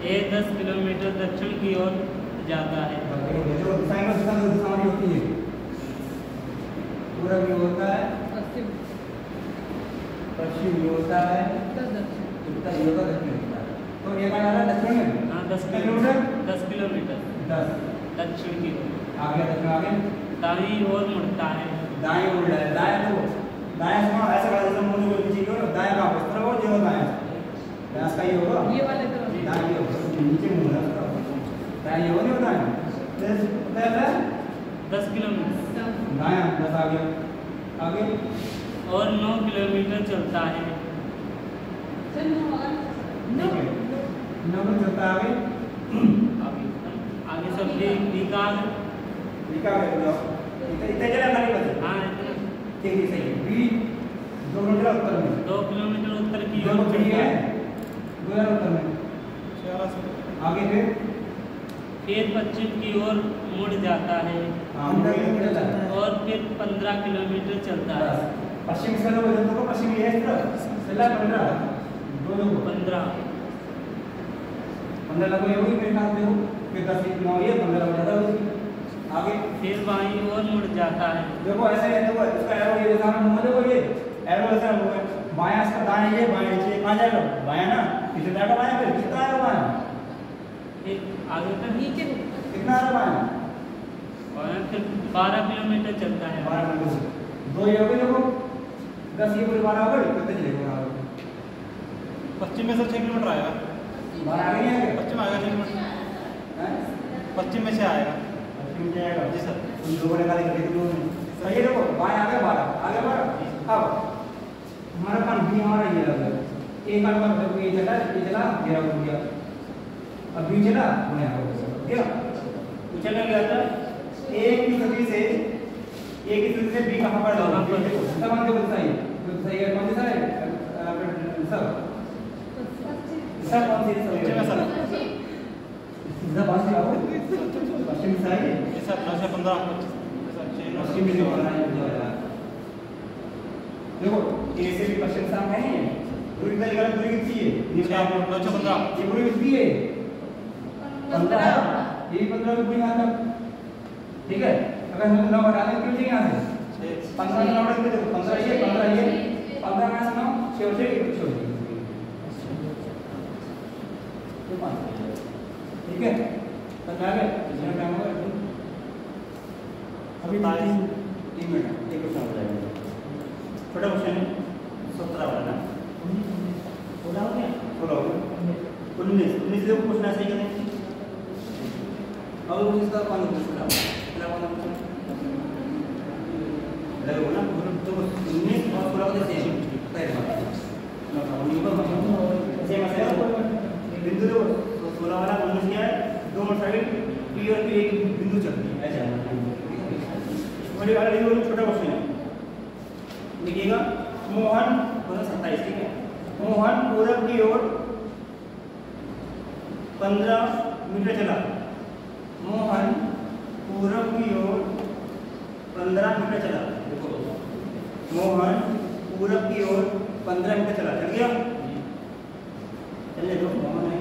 ए 10 किलोमीटर दक्षिण की ओर जाता है। जो दिशा होती है पूरा भी होता है, पश्चिम पश्चिम भी होता है, उत्तर दक्षिण उत्तर भी होता है, दक्षिण होता है। तो ये कहाँ जा रहा है? दक्षिण में। हाँ 10 किलोमीटर 10 किलोमीटर 10 दक्षिण की ओर आगे दक्षिण आगे दाईं ओर मुड़ता है। दाएं ओर है, दाएं तो दाएं से ऐसा करा जैसे मुंह को नीचे की ओर, दाएं कहाँ पर? इस तरफ और जो दाएं दाएं का ये होगा, ये वाले तरफ दाएं ये होगा, नीचे मुंह है उसका, दाएं ये हो नहीं होता है। तो 10 किलोमीटर दाएं 10 आगे आगे और 9 किलोमीटर चलता है। सर नो नंबर चलता है आगे सब डी का लिखा है तो इतने चला खाली बस हाँ ठीक है सही है बी 2 किलोमीटर उत्तर में 2 किलोमीटर उत्तर की जो ओर बी चलता है है। 2000 उत्तर में आगे फिर पश्चिम की ओर मुड़ जाता है हाँ किलोमीटर चलता है और फिर 15 किलोमीटर चलता है। पश्चिम से लोग तो पश्चिम ये है तरफ चला 15 दोनों को 15 लगो ये वही मेरे ख्याल से हो फिर 10 9 ये 15 हो जाता है आगे फिर बाईं ओर मुड़ जाता है। देखो ऐसे है देखो इसका एरो ये जैसा हम देखो ये एरो ऐसा है बायां इसका दाएं ये बाएं नीचे कहां जाएगा बायां ना किधर जाएगा बायां फिर कितना आएगा बायां फिर आगे तक नीचे कितना आएगा बायां और फिर 12 किलोमीटर चलता है। 12 किलोमीटर दो ये हो गए देखो 10 ये पूरे 12 हो गए कितने चलेगा पश्चिम में सर 6 किलोमीटर आएगा। 12 आ गई है पश्चिम आएगा 6 किलोमीटर, हैं पश्चिम में से आएगा। पश्चिम जाएगा जी सर। उन लोगों ने कहा कि देखो सही है देखो बाएं आगे 12 अब हमारा कान भी हमारा ये लगा एक कान पर देखो ये चला गया हो गया अब भी चला होने आ गया चलने लगा था एक की स्थिति से बी कहां पर लगा देखो समान के बताइए तो सही है कौन सा है सब कौन सी सही पश्चिम में सर इधर पास आओ पश्चिम साइड ये सर 9 से 15 पश्चिम में जो बना है देखो ए से भी पश्चिम साम है नहीं दूरी कितनी लगा दूरी कितनी है 9 से 15 ये पूरी कितनी है 15 ये 15 की पूरी आता ठीक है अगर हम 9 हटा दें कितने यहां से 15 9 हटा दें 15 ये 15 में से 9 6 से छोड़ दीजिए ठीक है समझ आ गया इसमें क्या होगा अभी 3 मिनट एक क्वेश्चन हो जाएगा छोटा क्वेश्चन है 17 वाला ना बोला हो गया बोला हो गया 19 से पूछना सही करें अब इसका कौन पूछना क्या कौन लगो ना तो 19 और 16 के सेम पहले सेम ऐसे बिंदु दो 16 वाला 19 क्या है दोनों साइड पी और पी एक बिंदु चलती है ऐसा बड़ी वाला देखो छोटा क्वेश्चन है लिखिएगा मोहन 27 ठीक है मोहन पूरब की ओर 15 मीटर चला मोहन पूरब की ओर 15 मीटर चला देखो मोहन पूरब की ओर 15 मीटर चला चल गया चलिए दो मोहन है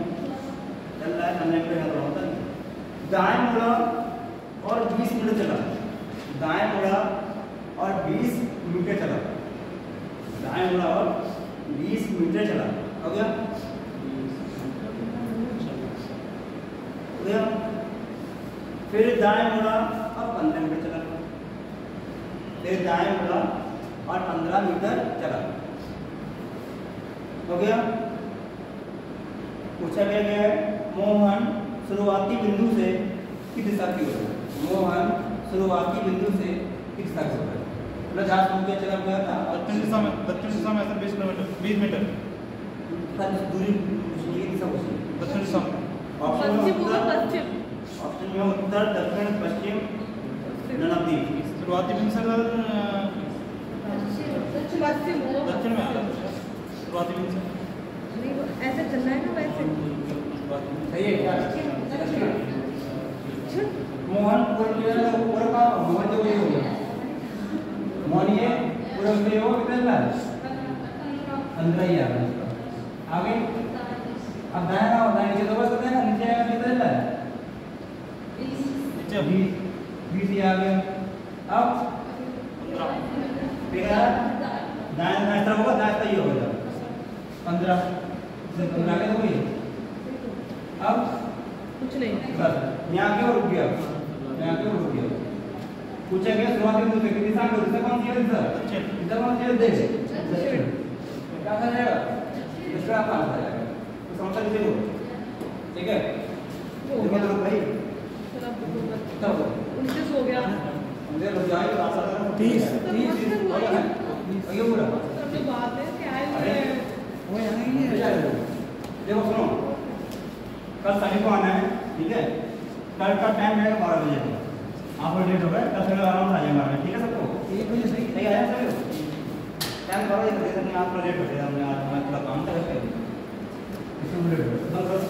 चल रहा है 15 मीटर चल रहा है दाएं मुड़ा और 20 मीटर चला दाएं मुड़ा और 20 मीटर चला दाएं मुड़ा और 20 मीटर चला हो गया फिर दाएं मुड़ा और 15 मीटर चला फिर दाएं मुड़ा और 15 मीटर चला हो गया पूछा गया है मोहन शुरुआती बिंदु से किस दिशा की ओर मोहन शुरुआती बिंदु से किस दिशा की ओर मतलब जहाँ शुरू किया चला गया था दक्षिण दिशा में सर 20 किलोमीटर 20 मीटर दूरी ये दिशा पूछी दक्षिण दिशा में ऑप्शन में पश्चिम और उत्तर पश्चिम ऑप्शन में उत्तर दक्षिण पश्चिम ननबदीप शुरुआती बिंदु सर पश्चिम दक्षिण में आता है शुरुआती बिंदु से ऐसे चलना है ना वैसे सही है क्या मोहन पूरा का मोहन जो ये हो गया मोहन ये पूरा में हो कितना 15 ही आ गया आगे अब दाएं ना दाएं नीचे तो बस करते हैं नीचे आएगा कितना नीचे 20 ही आ गया अब 15 फिर दाएं दाएं तरफ होगा दाएं तरफ ही होगा 15 से 15 के तो वही अब कुछ नहीं बस यहाँ क्यों रुक गया यहाँ क्यों रुक गया पूछा गया शुरुआती बिंदु से कितनी दिशा कौन सी है दक्षिण दिशा कौन सी है देश दक्षिण क्या कर जाएगा दूसरा आप आ जाएगा तो समझ लीजिए ठीक है देखो तो भाई तब 19 हो गया मुझे रुक जाएगा 30 हो गया ये पूरा सब जो बात है क्या है अरे, वो यहाँ ही है देखो सुनो, कल सनी को आना है, ठीक है? कल का टाइम रहेगा 12 बजे का। आप लोग लेट हो गए, कल सवेरे आराम से आ जाएंगे, ठीक है सबको? 1 बजे सही ठीक है, सभी टाइम 12 बजे तक आप लोग लेट हो गए, हमने आज मैं थोड़ा काम था इसलिए लेट हो गए।